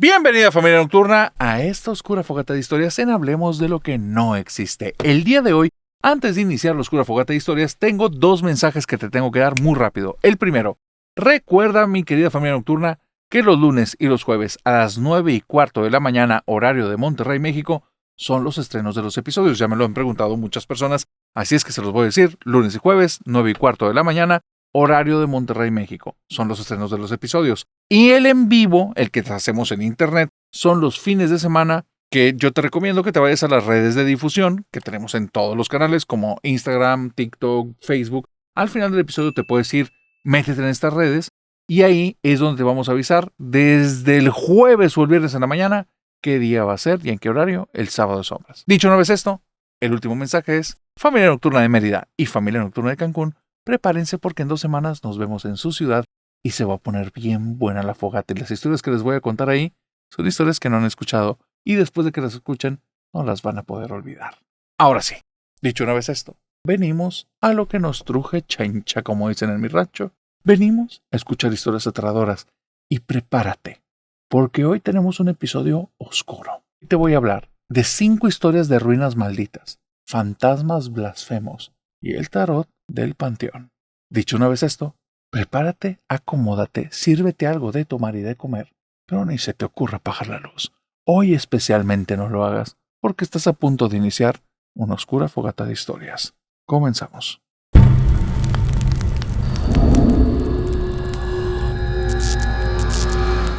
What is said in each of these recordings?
Bienvenida familia nocturna a esta oscura fogata de historias en Hablemos de lo que no existe. El día de hoy, antes de iniciar la oscura fogata de historias, tengo dos mensajes que te tengo que dar muy rápido. El primero, recuerda mi querida familia nocturna que los lunes y los jueves a las 9:15 de la mañana, horario de Monterrey, México, son los estrenos de los episodios. Ya me lo han preguntado muchas personas, así es que se los voy a decir, lunes y jueves, 9:15 de la mañana, horario de Monterrey, México. Son los estrenos de los episodios. Y el en vivo, el que hacemos en internet, son los fines de semana que yo te recomiendo que te vayas a las redes de difusión que tenemos en todos los canales como Instagram, TikTok, Facebook. Al final del episodio te puedes ir, métete en estas redes y ahí es donde te vamos a avisar desde el jueves o el viernes en la mañana qué día va a ser y en qué horario el sábado de sombras. Dicho una vez esto, el último mensaje es: familia nocturna de Mérida y familia nocturna de Cancún, prepárense porque en 2 semanas nos vemos en su ciudad y se va a poner bien buena la fogata. Y las historias que les voy a contar ahí son historias que no han escuchado y después de que las escuchen no las van a poder olvidar. Ahora sí, dicho una vez esto, venimos a lo que nos truje chencha, como dicen en mi rancho. Venimos a escuchar historias aterradoras y prepárate, porque hoy tenemos un episodio oscuro. Y te voy a hablar de 5 historias de ruinas malditas, fantasmas blasfemos y el tarot del panteón. Dicho una vez esto, prepárate, acomódate, sírvete algo de tomar y de comer, pero ni se te ocurra apagar la luz. Hoy especialmente no lo hagas, porque estás a punto de iniciar una oscura fogata de historias. Comenzamos.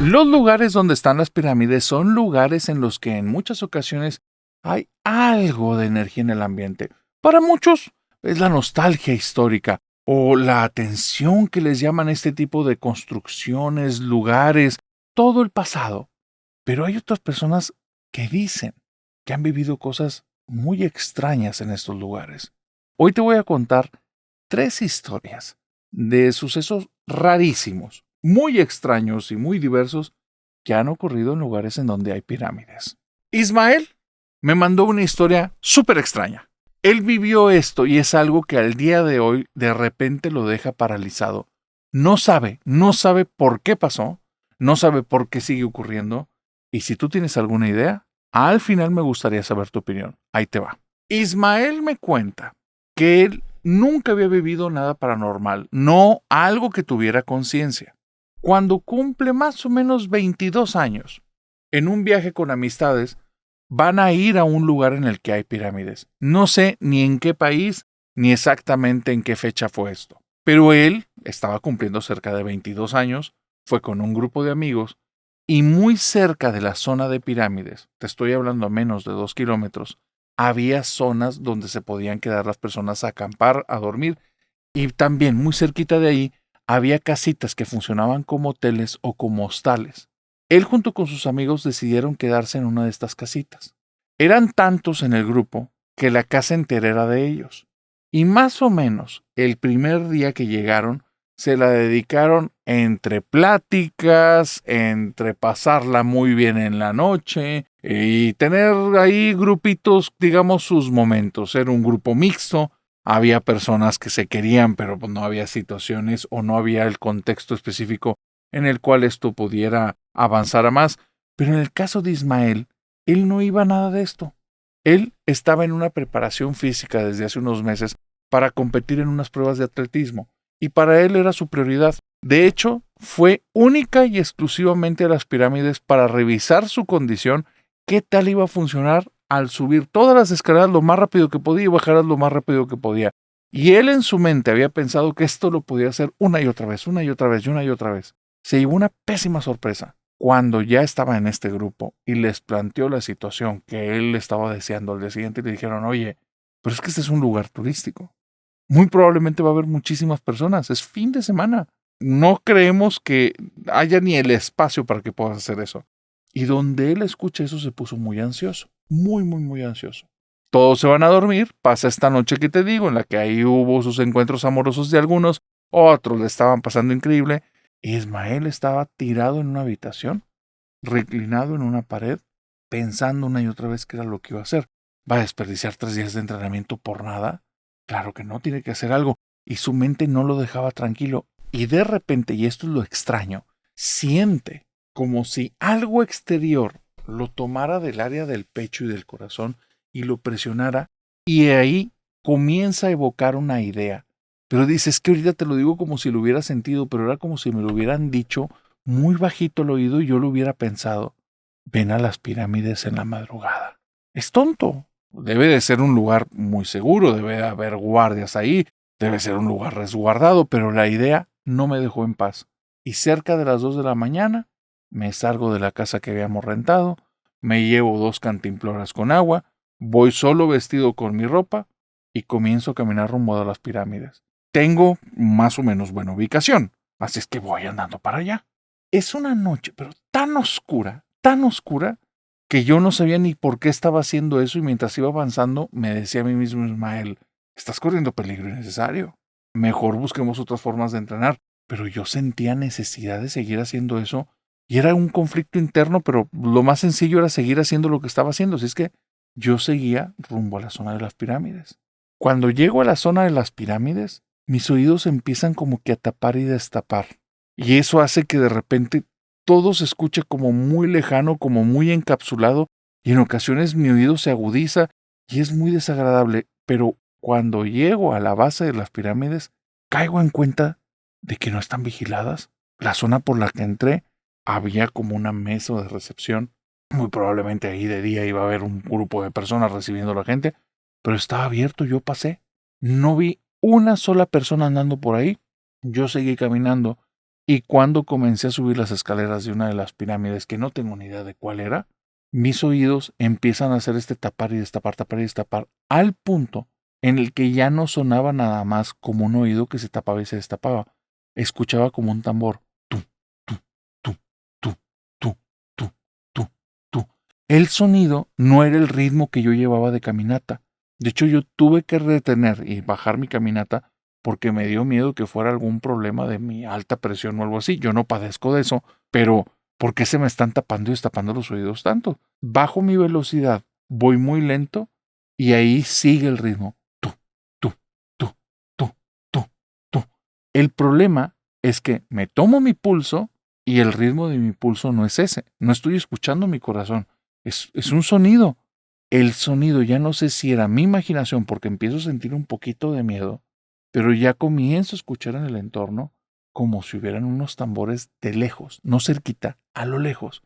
Los lugares donde están las pirámides son lugares en los que en muchas ocasiones hay algo de energía en el ambiente. Para muchos es la nostalgia histórica o la atención que les llaman este tipo de construcciones, lugares, todo el pasado. Pero hay otras personas que dicen que han vivido cosas muy extrañas en estos lugares. Hoy te voy a contar 3 historias de sucesos rarísimos, muy extraños y muy diversos que han ocurrido en lugares en donde hay pirámides. Ismael me mandó una historia súper extraña. Él vivió esto y es algo que al día de hoy de repente lo deja paralizado. No sabe por qué pasó, no sabe por qué sigue ocurriendo. Y si tú tienes alguna idea, al final me gustaría saber tu opinión. Ahí te va. Ismael me cuenta que él nunca había vivido nada paranormal, no algo que tuviera conciencia. Cuando cumple más o menos 22 años, en un viaje con amistades, van a ir a un lugar en el que hay pirámides. No sé ni en qué país, ni exactamente en qué fecha fue esto. Pero él estaba cumpliendo cerca de 22 años, fue con un grupo de amigos, y muy cerca de la zona de pirámides, te estoy hablando a menos de 2 kilómetros, había zonas donde se podían quedar las personas a acampar, a dormir, y también muy cerquita de ahí había casitas que funcionaban como hoteles o como hostales. Él junto con sus amigos decidieron quedarse en una de estas casitas. Eran tantos en el grupo que la casa entera era de ellos. Y más o menos el primer día que llegaron se la dedicaron entre pláticas, entre pasarla muy bien en la noche y tener ahí grupitos, digamos, sus momentos. Era un grupo mixto. Había personas que se querían, pero no había situaciones o no había el contexto específico en el cual esto pudiera avanzar a más. Pero en el caso de Ismael, él no iba a nada de esto. Él estaba en una preparación física desde hace unos meses para competir en unas pruebas de atletismo, y para él era su prioridad. De hecho, fue única y exclusivamente a las pirámides para revisar su condición, qué tal iba a funcionar al subir todas las escaleras lo más rápido que podía y bajarlas lo más rápido que podía. Y él en su mente había pensado que esto lo podía hacer una y otra vez, una y otra vez, y una y otra vez. Se llevó una pésima sorpresa cuando ya estaba en este grupo y les planteó la situación que él estaba deseando al día siguiente. Le dijeron: oye, pero es que este es un lugar turístico. Muy probablemente va a haber muchísimas personas. Es fin de semana. No creemos que haya ni el espacio para que puedas hacer eso. Y donde él escucha eso se puso muy ansioso. Muy, muy, muy ansioso. Todos se van a dormir. Pasa esta noche que te digo, en la que ahí hubo sus encuentros amorosos de algunos. Otros le estaban pasando increíble. Ismael estaba tirado en una habitación, reclinado en una pared, pensando una y otra vez qué era lo que iba a hacer. ¿Va a desperdiciar 3 días de entrenamiento por nada? Claro que no, tiene que hacer algo. Y su mente no lo dejaba tranquilo. Y de repente, y esto es lo extraño, siente como si algo exterior lo tomara del área del pecho y del corazón y lo presionara, y ahí comienza a evocar una idea. Pero dices que ahorita te lo digo como si lo hubiera sentido, pero era como si me lo hubieran dicho muy bajito al oído y yo lo hubiera pensado. Ven a las pirámides en la madrugada. Es tonto. Debe de ser un lugar muy seguro, debe de haber guardias ahí, debe ser un lugar resguardado, pero la idea no me dejó en paz. Y cerca de las 2 de la mañana me salgo de la casa que habíamos rentado, me llevo 2 cantimploras con agua, voy solo vestido con mi ropa y comienzo a caminar rumbo a las pirámides. Tengo más o menos buena ubicación, así es que voy andando para allá. Es una noche, pero tan oscura, que yo no sabía ni por qué estaba haciendo eso y mientras iba avanzando me decía a mí mismo, Ismael, estás corriendo peligro innecesario. Mejor busquemos otras formas de entrenar. Pero yo sentía necesidad de seguir haciendo eso y era un conflicto interno, pero lo más sencillo era seguir haciendo lo que estaba haciendo. Así es que yo seguía rumbo a la zona de las pirámides. Cuando llego a la zona de las pirámides, mis oídos empiezan como que a tapar y destapar. Y eso hace que de repente todo se escuche como muy lejano, como muy encapsulado, y en ocasiones mi oído se agudiza y es muy desagradable. Pero cuando llego a la base de las pirámides, caigo en cuenta de que no están vigiladas. La zona por la que entré había como una mesa de recepción. Muy probablemente ahí de día iba a haber un grupo de personas recibiendo a la gente, pero estaba abierto, yo pasé. No vi una sola persona andando por ahí. Yo seguí caminando y cuando comencé a subir las escaleras de una de las pirámides, que no tengo ni idea de cuál era, mis oídos empiezan a hacer este tapar y destapar, al punto en el que ya no sonaba nada más como un oído que se tapaba y se destapaba. Escuchaba como un tambor. Tú, tú, tú, tú, tú, tú, tú, tú. El sonido no era el ritmo que yo llevaba de caminata. De hecho, yo tuve que retener y bajar mi caminata porque me dio miedo que fuera algún problema de mi alta presión o algo así. Yo no padezco de eso, pero ¿por qué se me están tapando y destapando los oídos tanto? Bajo mi velocidad, voy muy lento y ahí sigue el ritmo. Tú, tú, tú, tú, tú, tú. El problema es que me tomo mi pulso y el ritmo de mi pulso no es ese. No estoy escuchando mi corazón. Es un sonido. El sonido ya no sé si era mi imaginación porque empiezo a sentir un poquito de miedo, pero ya comienzo a escuchar en el entorno como si hubieran unos tambores de lejos, no cerquita, a lo lejos.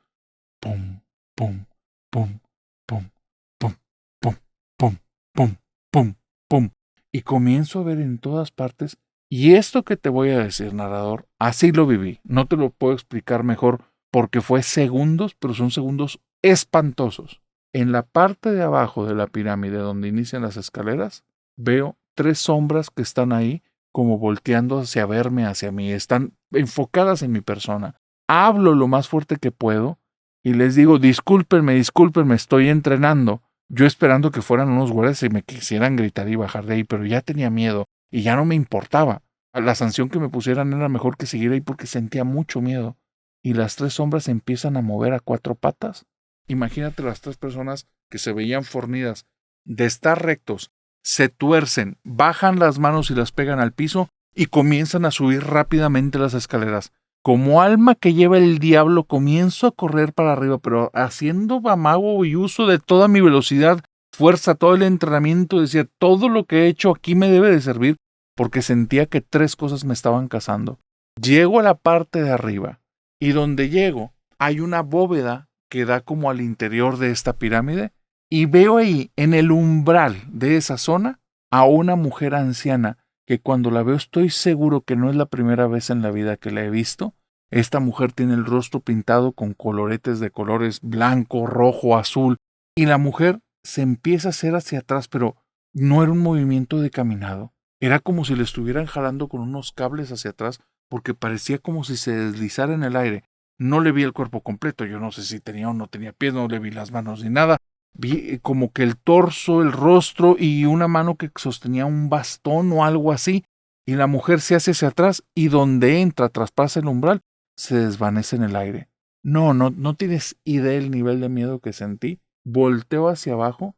Pum, pum, pum, pum, pum, pum, pum, pum, pum, pum. Y comienzo a ver en todas partes. Y esto que te voy a decir, narrador, así lo viví. No te lo puedo explicar mejor porque fue segundos, pero son segundos espantosos. En la parte de abajo de la pirámide donde inician las escaleras, veo 3 sombras que están ahí como volteando hacia verme, hacia mí. Están enfocadas en mi persona. Hablo lo más fuerte que puedo y les digo, discúlpenme, estoy entrenando. Yo esperando que fueran unos guardias y me quisieran gritar y bajar de ahí, pero ya tenía miedo y ya no me importaba. La sanción que me pusieran era mejor que seguir ahí porque sentía mucho miedo. Y las 3 sombras se empiezan a mover a 4 patas. Imagínate las 3 personas que se veían fornidas de estar rectos, se tuercen, bajan las manos y las pegan al piso y comienzan a subir rápidamente las escaleras. Como alma que lleva el diablo, comienzo a correr para arriba, pero haciendo amago y uso de toda mi velocidad, fuerza, todo el entrenamiento, decía, todo lo que he hecho aquí me debe de servir, porque sentía que 3 cosas me estaban cazando. Llego a la parte de arriba, y donde llego hay una bóveda que da como al interior de esta pirámide, y veo ahí, en el umbral de esa zona, a una mujer anciana, que cuando la veo estoy seguro que no es la primera vez en la vida que la he visto. Esta mujer tiene el rostro pintado con coloretes de colores blanco, rojo, azul, y la mujer se empieza a hacer hacia atrás, pero no era un movimiento de caminado. Era como si le estuvieran jalando con unos cables hacia atrás, porque parecía como si se deslizara en el aire. No le vi el cuerpo completo, yo no sé si tenía o no tenía pies, no le vi las manos ni nada. Vi como que el torso, el rostro y una mano que sostenía un bastón o algo así, y la mujer se hace hacia atrás y donde entra, traspasa el umbral, se desvanece en el aire. No tienes idea del nivel de miedo que sentí. Volteo hacia abajo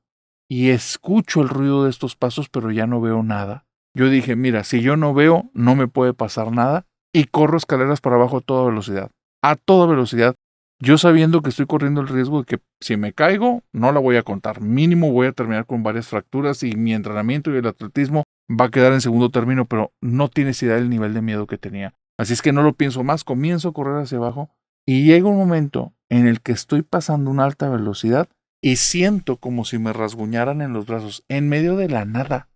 y escucho el ruido de estos pasos, pero ya no veo nada. Yo dije, mira, si yo no veo, no me puede pasar nada, y corro escaleras para abajo a toda velocidad. A toda velocidad. Yo sabiendo que estoy corriendo el riesgo de que si me caigo, no la voy a contar. Mínimo voy a terminar con varias fracturas y mi entrenamiento y el atletismo va a quedar en segundo término, pero no tienes idea del nivel de miedo que tenía. Así es que no lo pienso más, comienzo a correr hacia abajo y llega un momento en el que estoy pasando una alta velocidad y siento como si me rasguñaran en los brazos, en medio de la nada,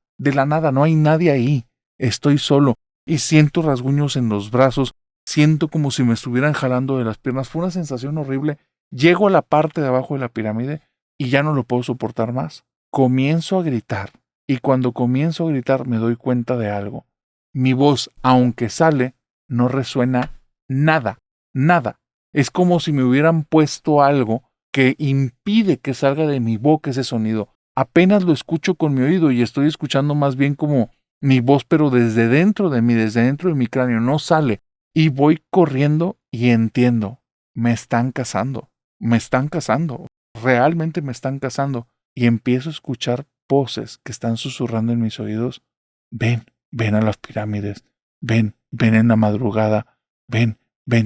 no hay nadie ahí, estoy solo y siento rasguños en los brazos, siento como si me estuvieran jalando de las piernas, fue una sensación horrible, llego a la parte de abajo de la pirámide y ya no lo puedo soportar más, comienzo a gritar y cuando comienzo a gritar me doy cuenta de algo, mi voz, aunque sale, no resuena nada, nada, es como si me hubieran puesto algo que impide que salga de mi boca ese sonido. Apenas lo escucho con mi oído y estoy escuchando más bien como mi voz, pero desde dentro de mí, desde dentro de mi cráneo, no sale. Y voy corriendo y entiendo, me están cazando, realmente me están cazando. Y empiezo a escuchar voces que están susurrando en mis oídos. Ven, ven a las pirámides, ven en la madrugada, ven,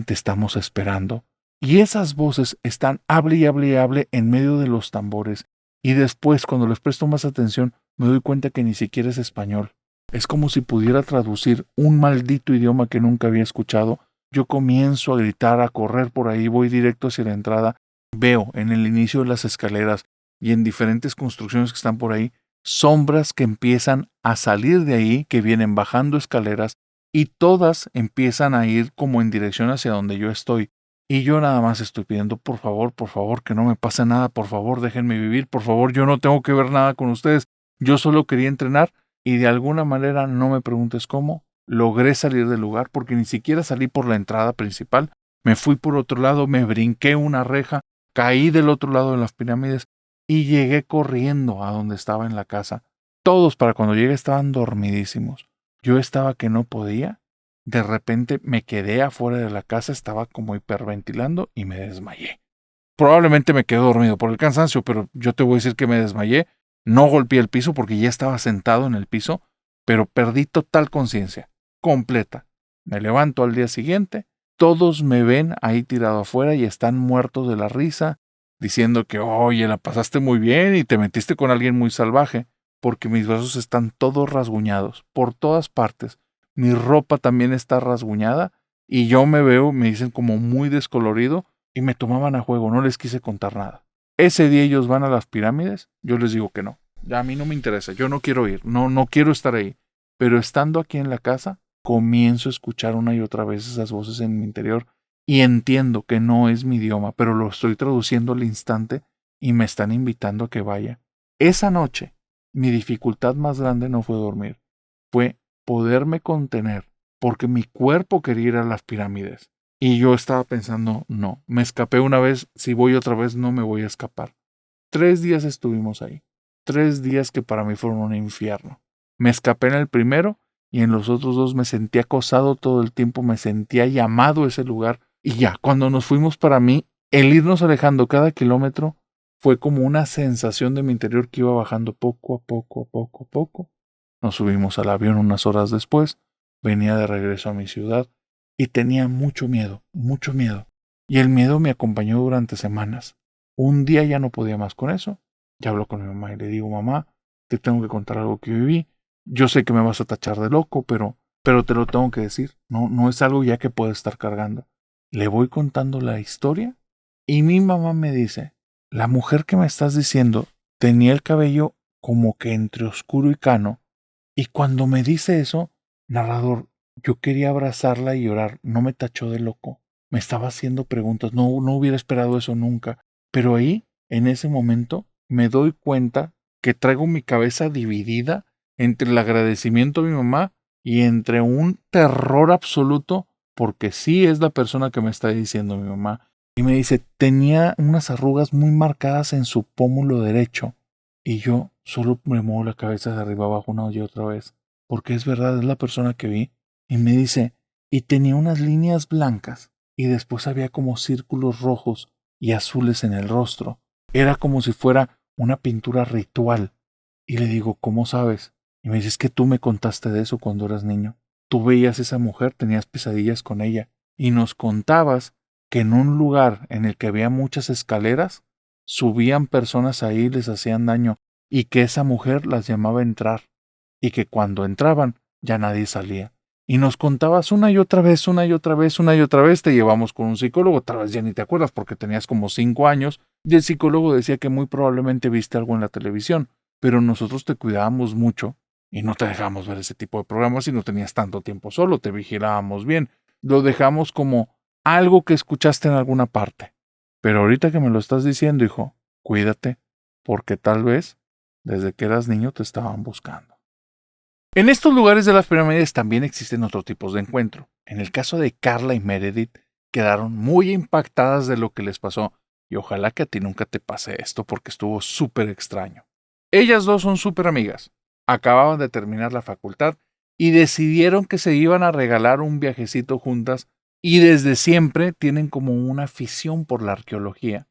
te estamos esperando. Y esas voces están hable y hable y hable en medio de los tambores. Y después, cuando les presto más atención, me doy cuenta que ni siquiera es español. Es como si pudiera traducir un maldito idioma que nunca había escuchado. Yo comienzo a gritar, a correr por ahí, voy directo hacia la entrada. Veo en el inicio de las escaleras y en diferentes construcciones que están por ahí, sombras que empiezan a salir de ahí, que vienen bajando escaleras y todas empiezan a ir como en dirección hacia donde yo estoy. Y yo nada más estoy pidiendo, por favor, que no me pase nada, por favor, déjenme vivir, por favor, yo no tengo que ver nada con ustedes. Yo solo quería entrenar y de alguna manera, no me preguntes cómo, logré salir del lugar porque ni siquiera salí por la entrada principal. Me fui por otro lado, me brinqué una reja, caí del otro lado de las pirámides y llegué corriendo a donde estaba en la casa. Todos para cuando llegué estaban dormidísimos. Yo estaba que no podía. De repente me quedé afuera de la casa, estaba como hiperventilando y me desmayé. Probablemente me quedé dormido por el cansancio, pero yo te voy a decir que me desmayé. No golpeé el piso porque ya estaba sentado en el piso, pero perdí total conciencia, completa. Me levanto al día siguiente, todos me ven ahí tirado afuera y están muertos de la risa, diciendo que, oye, la pasaste muy bien y te metiste con alguien muy salvaje, porque mis brazos están todos rasguñados, por todas partes. Mi ropa también está rasguñada y yo me veo, me dicen como muy descolorido y me tomaban a juego, no les quise contar nada. Ese día ellos van a las pirámides, yo les digo que no. Ya a mí no me interesa, yo no quiero ir, no quiero estar ahí. Pero estando aquí en la casa, comienzo a escuchar una y otra vez esas voces en mi interior y entiendo que no es mi idioma, pero lo estoy traduciendo al instante y me están invitando a que vaya. Esa noche, mi dificultad más grande no fue dormir, fue poderme contener, porque mi cuerpo quería ir a las pirámides. Y yo estaba pensando, no, me escapé una vez, si voy otra vez no me voy a escapar. 3 días estuvimos ahí, 3 días que para mí fueron un infierno. Me escapé en el primero y en los otros dos me sentía acosado todo el tiempo, me sentía llamado a ese lugar. Y ya, cuando nos fuimos para mí, el irnos alejando cada kilómetro fue como una sensación de mi interior que iba bajando poco a poco, poco a poco. Nos subimos al avión unas horas después, venía de regreso a mi ciudad y tenía mucho miedo, mucho miedo. Y el miedo me acompañó durante semanas. Un día ya no podía más con eso. Ya hablo con mi mamá y le digo, mamá, te tengo que contar algo que viví. Yo sé que me vas a tachar de loco, pero te lo tengo que decir. No es algo ya que puedo estar cargando. Le voy contando la historia y mi mamá me dice, la mujer que me estás diciendo tenía el cabello como que entre oscuro y cano. Y cuando me dice eso, narrador, yo quería abrazarla y llorar. No me tachó de loco. Me estaba haciendo preguntas. No hubiera esperado eso nunca. Pero ahí, en ese momento, me doy cuenta que traigo mi cabeza dividida entre el agradecimiento a mi mamá y entre un terror absoluto, porque sí es la persona que me está diciendo mi mamá. Y me dice, tenía unas arrugas muy marcadas en su pómulo derecho. Y yo solo me muevo la cabeza de arriba abajo una y otra vez, porque es verdad, es la persona que vi. Y me dice, y tenía unas líneas blancas, y después había como círculos rojos y azules en el rostro. Era como si fuera una pintura ritual. Y le digo, ¿cómo sabes? Y me dice, es que tú me contaste de eso cuando eras niño. Tú veías a esa mujer, tenías pesadillas con ella, y nos contabas que en un lugar en el que había muchas escaleras, subían personas ahí y les hacían daño, y que esa mujer las llamaba a entrar, y que cuando entraban ya nadie salía. Y nos contabas una y otra vez, una y otra vez, una y otra vez, te llevamos con un psicólogo, tal vez ya ni te acuerdas porque tenías como 5 años, y el psicólogo decía que muy probablemente viste algo en la televisión, pero nosotros te cuidábamos mucho y no te dejábamos ver ese tipo de programas si no tenías tanto tiempo solo, te vigilábamos bien, lo dejamos como algo que escuchaste en alguna parte. Pero ahorita que me lo estás diciendo, hijo, cuídate, porque tal vez desde que eras niño te estaban buscando. En estos lugares de las pirámides también existen otros tipos de encuentro. En el caso de Carla y Meredith, quedaron muy impactadas de lo que les pasó, y ojalá que a ti nunca te pase esto porque estuvo súper extraño. Ellas dos son súper amigas, acababan de terminar la facultad y decidieron que se iban a regalar un viajecito juntas y desde siempre tienen como una afición por la arqueología.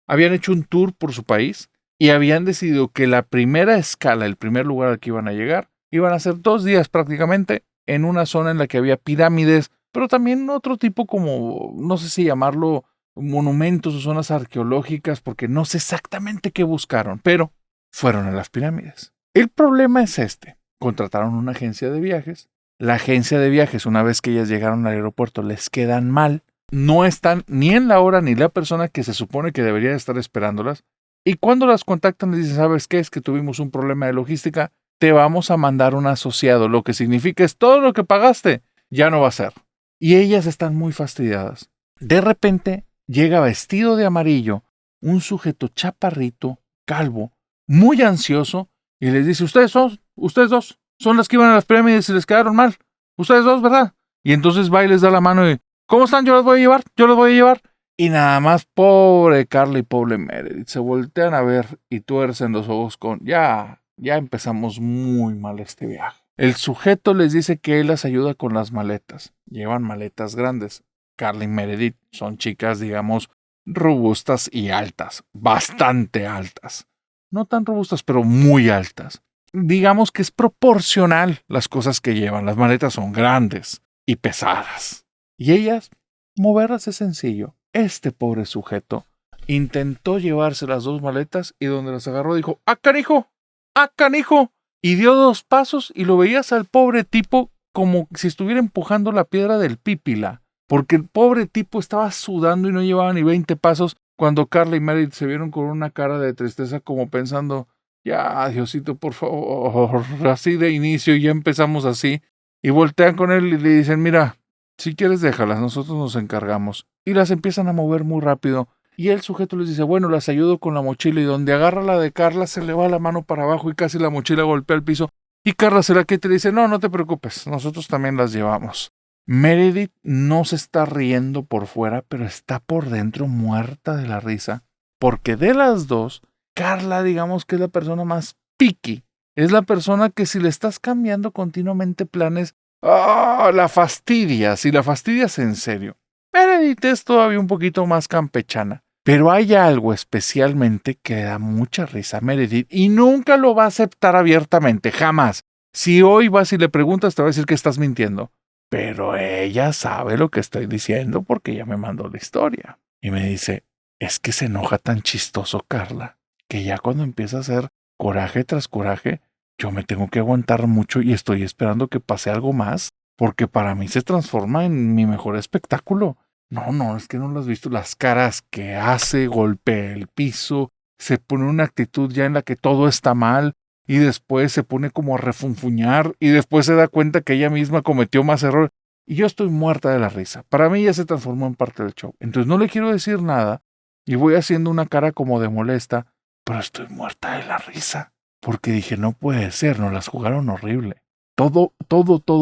Habían hecho un tour por su país y habían decidido que la primera escala, el primer lugar al que iban a llegar, iban a ser 2 días prácticamente en una zona en la que había pirámides, pero también otro tipo como, no sé si llamarlo monumentos o zonas arqueológicas, porque no sé exactamente qué buscaron, pero fueron a las pirámides. El problema es este. Contrataron una agencia de viajes. La agencia de viajes, una vez que ellas llegaron al aeropuerto, les quedan mal. No están ni en la hora ni la persona que se supone que debería estar esperándolas. Y cuando las contactan les dicen, ¿sabes qué? Es que tuvimos un problema de logística, te vamos a mandar un asociado, lo que significa es todo lo que pagaste ya no va a ser. Y ellas están muy fastidiadas. De repente llega vestido de amarillo un sujeto chaparrito, calvo, muy ansioso, y les dice, ustedes dos, son las que iban a las pirámides y les quedaron mal. Ustedes dos, ¿verdad? Y entonces va y les da la mano y, ¿cómo están? Yo los voy a llevar. Y nada más, pobre Carla y pobre Meredith, se voltean a ver y tuercen los ojos con, ya empezamos muy mal este viaje. El sujeto les dice que él las ayuda con las maletas. Llevan maletas grandes. Carla y Meredith son chicas, digamos, robustas y altas, bastante altas. No tan robustas, pero muy altas. Digamos que es proporcional las cosas que llevan. Las maletas son grandes y pesadas. Y ellas, moverlas es sencillo. Este pobre sujeto intentó llevarse las 2 maletas y donde las agarró dijo, ¡ah, canijo! ¡Ah, canijo! Y dio 2 pasos y lo veías al pobre tipo como si estuviera empujando la piedra del Pípila, porque el pobre tipo estaba sudando y no llevaba ni 20 pasos cuando Carla y Meredith se vieron con una cara de tristeza como pensando, ya, Diosito, por favor, así de inicio, ya empezamos así. Y voltean con él y le dicen, mira, si quieres déjalas, nosotros nos encargamos. Y las empiezan a mover muy rápido. Y el sujeto les dice, bueno, las ayudo con la mochila, y donde agarra la de Carla se le va la mano para abajo y casi la mochila golpea el piso. Y Carla se la quita y le dice, no te preocupes, nosotros también las llevamos. Meredith no se está riendo por fuera, pero está por dentro muerta de la risa, porque de las dos, Carla digamos que es la persona más picky. Es la persona que si le estás cambiando continuamente planes, la fastidias, y la fastidias en serio. Meredith es todavía un poquito más campechana, pero hay algo especialmente que da mucha risa a Meredith y nunca lo va a aceptar abiertamente, jamás. Si hoy vas y le preguntas, te va a decir que estás mintiendo. Pero ella sabe lo que estoy diciendo porque ella me mandó la historia. Y me dice, es que se enoja tan chistoso Carla, que ya cuando empieza a hacer coraje tras coraje, yo me tengo que aguantar mucho y estoy esperando que pase algo más, porque para mí se transforma en mi mejor espectáculo. No, es que no lo has visto. Las caras que hace, golpea el piso, se pone una actitud ya en la que todo está mal, y después se pone como a refunfuñar, y después se da cuenta que ella misma cometió más errores. Y yo estoy muerta de la risa. Para mí ya se transformó en parte del show. Entonces no le quiero decir nada, y voy haciendo una cara como de molesta, pero estoy muerta de la risa. Porque dije, no puede ser, nos las jugaron horrible. Todo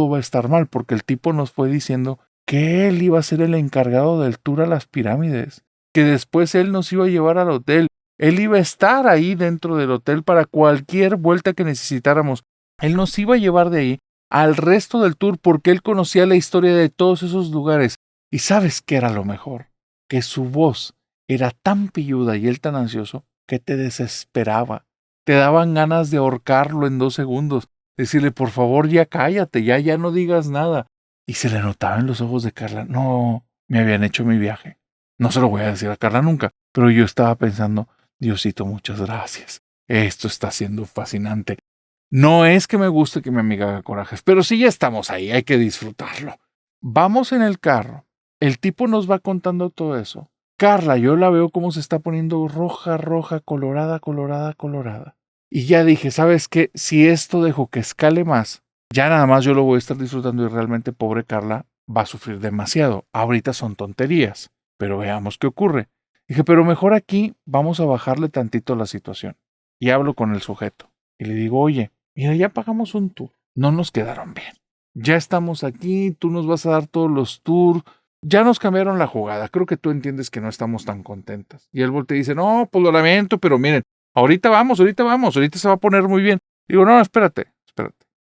va a estar mal, porque el tipo nos fue diciendo que él iba a ser el encargado del tour a las pirámides, que después él nos iba a llevar al hotel, él iba a estar ahí dentro del hotel para cualquier vuelta que necesitáramos, él nos iba a llevar de ahí al resto del tour porque él conocía la historia de todos esos lugares. ¿Y sabes qué era lo mejor? Que su voz era tan pilluda y él tan ansioso que te desesperaba, te daban ganas de ahorcarlo en 2 segundos, decirle por favor ya cállate, ya no digas nada. Y se le notaba en los ojos de Carla, no, me habían hecho mi viaje. No se lo voy a decir a Carla nunca, pero yo estaba pensando, Diosito, muchas gracias. Esto está siendo fascinante. No es que me guste que mi amiga haga corajes, pero sí ya estamos ahí, hay que disfrutarlo. Vamos en el carro. El tipo nos va contando todo eso. Carla, yo la veo cómo se está poniendo roja, roja, colorada, colorada, colorada. Y ya dije, ¿sabes qué? Si esto dejo que escale más, ya nada más yo lo voy a estar disfrutando y realmente pobre Carla va a sufrir demasiado. Ahorita son tonterías, pero veamos qué ocurre. Dije, pero mejor aquí vamos a bajarle tantito la situación. Y hablo con el sujeto. Y le digo, oye, mira, ya pagamos un tour. No nos quedaron bien. Ya estamos aquí, tú nos vas a dar todos los tours. Ya nos cambiaron la jugada. Creo que tú entiendes que no estamos tan contentas. Y él voltea y dice, no, pues lo lamento, pero miren, ahorita ahorita se va a poner muy bien. Digo, no, espérate.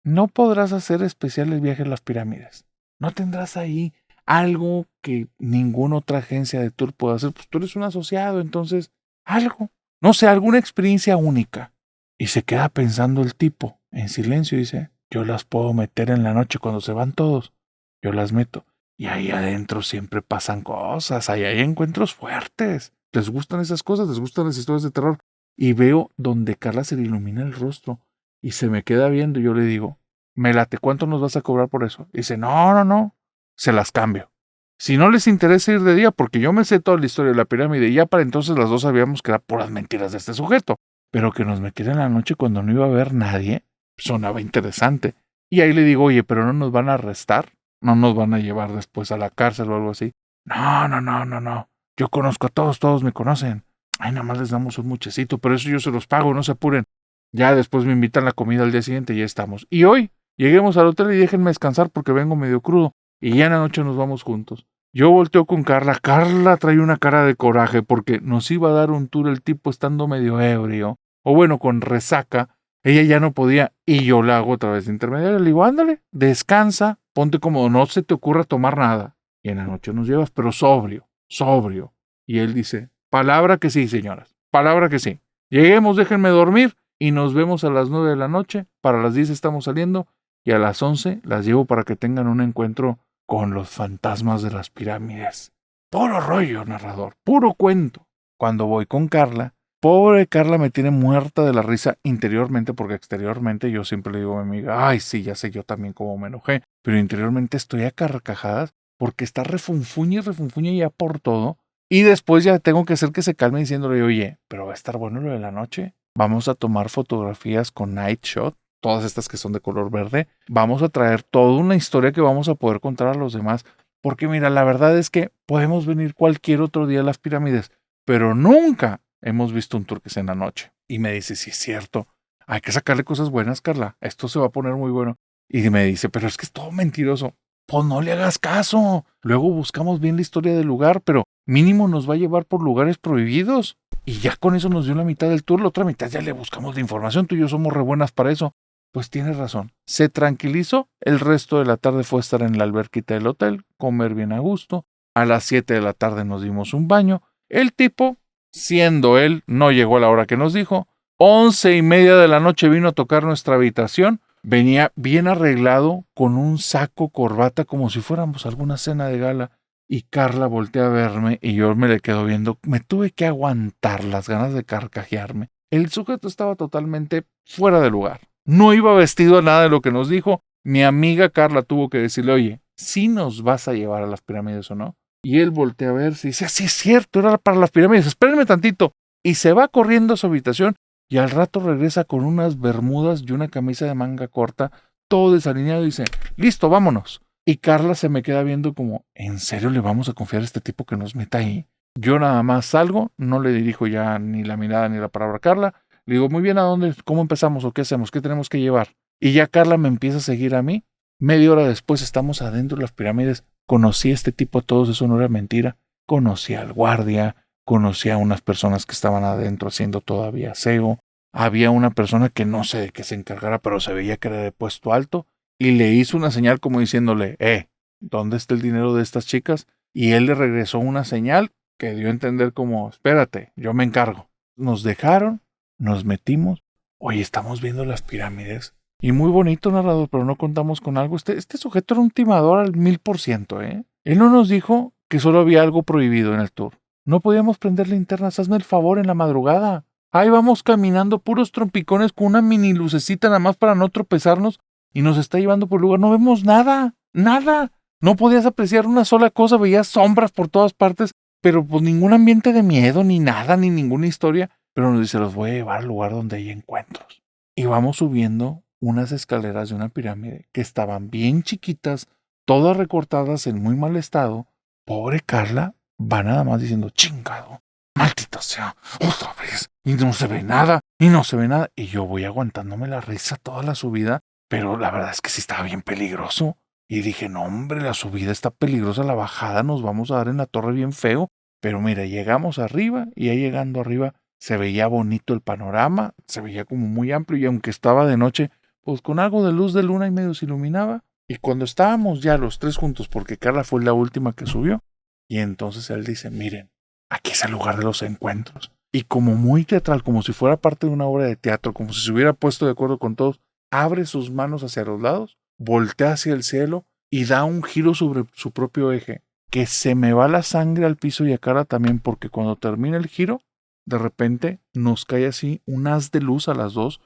No podrás hacer especial el viaje a las pirámides. No tendrás ahí algo que ninguna otra agencia de tour pueda hacer. Pues tú eres un asociado, entonces, algo. No sé, alguna experiencia única. Y se queda pensando el tipo, en silencio, y dice, yo las puedo meter en la noche cuando se van todos. Yo las meto. Y ahí adentro siempre pasan cosas, ahí hay encuentros fuertes. ¿Les gustan esas cosas? ¿Les gustan las historias de terror? Y veo donde Carla se le ilumina el rostro y se me queda viendo y yo le digo, me late, ¿cuánto nos vas a cobrar por eso? Y dice, no, se las cambio. Si no les interesa ir de día, porque yo me sé toda la historia de la pirámide y ya para entonces las dos sabíamos que eran puras mentiras de este sujeto, pero que nos metiera en la noche cuando no iba a haber nadie, sonaba interesante. Y ahí le digo, oye, pero no nos van a arrestar, no nos van a llevar después a la cárcel o algo así. No. Yo conozco a todos, todos me conocen. Ay, nada más les damos un muchecito, pero eso yo se los pago, no se apuren. Ya después me invitan a la comida al día siguiente y ya estamos. Y hoy lleguemos al hotel y déjenme descansar porque vengo medio crudo. Y ya en la noche nos vamos juntos. Yo volteo con Carla. Carla trae una cara de coraje porque nos iba a dar un tour el tipo estando medio ebrio. O bueno, con resaca. Ella ya no podía y yo la hago otra vez de intermediaria. Le digo, ándale, descansa, ponte cómodo, no se te ocurra tomar nada. Y en la noche nos llevas, pero sobrio. Y él dice, palabra que sí, señoras, palabra que sí. Lleguemos, déjenme dormir y nos vemos a las 9 de la noche. Para las 10 estamos saliendo y a las 11 las llevo para que tengan un encuentro con los fantasmas de las pirámides. Puro rollo, narrador, puro cuento. Cuando voy con Carla, pobre Carla me tiene muerta de la risa interiormente, porque exteriormente yo siempre le digo a mi amiga, ay, sí, ya sé yo también cómo me enojé, pero interiormente estoy a carcajadas porque está refunfuña ya por todo. Y después ya tengo que hacer que se calme diciéndole, oye, pero va a estar bueno lo de la noche. Vamos a tomar fotografías con Night Shot, todas estas que son de color verde. Vamos a traer toda una historia que vamos a poder contar a los demás. Porque mira, la verdad es que podemos venir cualquier otro día a las pirámides, pero nunca hemos visto un tour que sea en la noche. Y me dice, sí es cierto, hay que sacarle cosas buenas, Carla. Esto se va a poner muy bueno. Y me dice, pero es que es todo mentiroso. Pues no le hagas caso. Luego buscamos bien la historia del lugar, pero mínimo nos va a llevar por lugares prohibidos. Y ya con eso nos dio la mitad del tour, la otra mitad ya le buscamos la información. Tú y yo somos re buenas para eso. Pues tienes razón. Se tranquilizó. El resto de la tarde fue estar en la alberquita del hotel, comer bien a gusto. A las 7 de la tarde nos dimos un baño. El tipo, siendo él, no llegó a la hora que nos dijo. 11:30 de la noche vino a tocar nuestra habitación. Venía bien arreglado, con un saco, corbata, como si fuéramos a alguna cena de gala. Y Carla voltea a verme y yo me le quedo viendo. Me tuve que aguantar las ganas de carcajearme. El sujeto estaba totalmente fuera de lugar. No iba vestido a nada de lo que nos dijo. Mi amiga Carla tuvo que decirle, oye, ¿sí nos vas a llevar a las pirámides o no? Y él voltea a verse y dice, sí es cierto, era para las pirámides, espérenme tantito. Y se va corriendo a su habitación. Y al rato regresa con unas bermudas y una camisa de manga corta, todo desalineado y dice, listo, vámonos. Y Carla se me queda viendo como, ¿en serio le vamos a confiar a este tipo que nos meta ahí? Yo nada más salgo, no le dirijo ya ni la mirada ni la palabra a Carla. Le digo, muy bien, ¿a dónde? ¿Cómo empezamos o qué hacemos? ¿Qué tenemos que llevar? Y ya Carla me empieza a seguir a mí. Media hora después estamos adentro de las pirámides. Conocí a este tipo, todos eso no era mentira. Conocí al guardia. Conocí a unas personas que estaban adentro haciendo todavía aseo. Había una persona que no sé de qué se encargara, pero se veía que era de puesto alto. Y le hizo una señal como diciéndole, ¿dónde está el dinero de estas chicas? Y él le regresó una señal que dio a entender como, espérate, yo me encargo. Nos dejaron, nos metimos. Oye, estamos viendo las pirámides. Y muy bonito, narrador, pero no contamos con algo. Este sujeto era un timador al 1000%, ¿eh? Él no nos dijo que solo había algo prohibido en el tour. No podíamos prender linternas, hazme el favor, en la madrugada. Ahí vamos caminando puros trompicones con una mini lucecita nada más para no tropezarnos y nos está llevando por el lugar. No vemos nada, nada. No podías apreciar una sola cosa, veías sombras por todas partes, pero pues ningún ambiente de miedo, ni nada, ni ninguna historia. Pero nos dice, los voy a llevar al lugar donde hay encuentros. Y vamos subiendo unas escaleras de una pirámide que estaban bien chiquitas, todas recortadas en muy mal estado. Pobre Carla va nada más diciendo, chingado, maldita sea, otra vez. Y no se ve nada, y no se ve nada. Y yo voy aguantándome la risa toda la subida, pero la verdad es que sí estaba bien peligroso. Y dije, no hombre, la subida está peligrosa, la bajada nos vamos a dar en la torre bien feo. Pero mira, llegamos arriba y ya llegando arriba se veía bonito el panorama, se veía como muy amplio y aunque estaba de noche, pues con algo de luz de luna y medio se iluminaba. Y cuando estábamos ya los tres juntos, porque Carla fue la última que subió, y entonces él dice, miren, aquí es el lugar de los encuentros. Y como muy teatral, como si fuera parte de una obra de teatro, como si se hubiera puesto de acuerdo con todos, abre sus manos hacia los lados, voltea hacia el cielo y da un giro sobre su propio eje, que se me va la sangre al piso y a Carla también, porque cuando termina el giro, de repente nos cae así un haz de luz a las dos,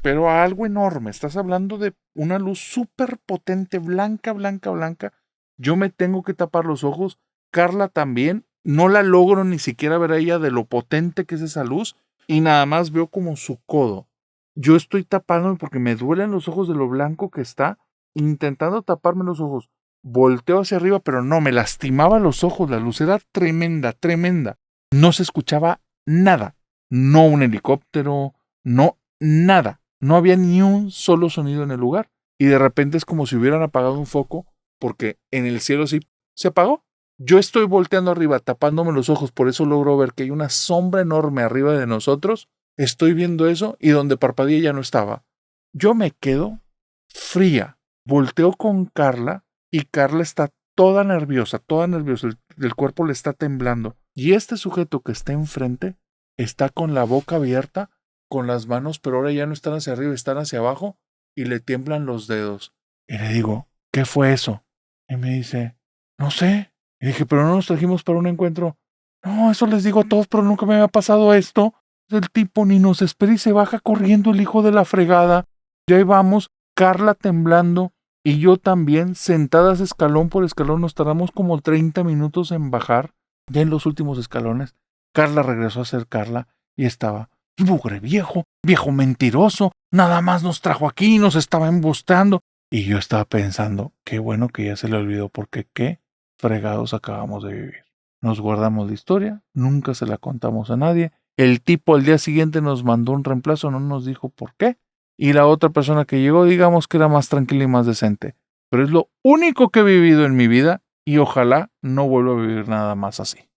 pero a algo enorme. Estás hablando de una luz súper potente, blanca, blanca, blanca. Yo me tengo que tapar los ojos. Carla también. No la logro ni siquiera ver a ella de lo potente que es esa luz. Y nada más veo como su codo. Yo estoy tapándome porque me duelen los ojos de lo blanco que está. Intentando taparme los ojos. Volteo hacia arriba, pero no, me lastimaba los ojos. La luz era tremenda, tremenda. No se escuchaba nada. No un helicóptero, no nada. No había ni un solo sonido en el lugar. Y de repente es como si hubieran apagado un foco, porque en el cielo sí se apagó. Yo estoy volteando arriba, tapándome los ojos, por eso logro ver que hay una sombra enorme arriba de nosotros. Estoy viendo eso y donde parpadeé ya no estaba. Yo me quedo fría. Volteo con Carla y Carla está toda nerviosa, el cuerpo le está temblando. Y este sujeto que está enfrente está con la boca abierta, con las manos, pero ahora ya no están hacia arriba, están hacia abajo y le tiemblan los dedos. Y le digo, ¿qué fue eso? Y me dice, no sé. Y dije, pero no nos trajimos para un encuentro. No, eso les digo a todos, pero nunca me había pasado esto. El tipo ni nos espera y se baja corriendo el hijo de la fregada. Y ahí vamos, Carla temblando y yo también, sentadas escalón por escalón, nos tardamos como 30 minutos en bajar, ya en los últimos escalones. Carla regresó a ser Carla y estaba, bugre viejo, viejo mentiroso, nada más nos trajo aquí y nos estaba embustando. Y yo estaba pensando, qué bueno que ya se le olvidó porque qué fregados acabamos de vivir. Nos guardamos la historia, nunca se la contamos a nadie. El tipo al día siguiente nos mandó un reemplazo, no nos dijo por qué. Y la otra persona que llegó, digamos que era más tranquila y más decente. Pero es lo único que he vivido en mi vida y ojalá no vuelva a vivir nada más así.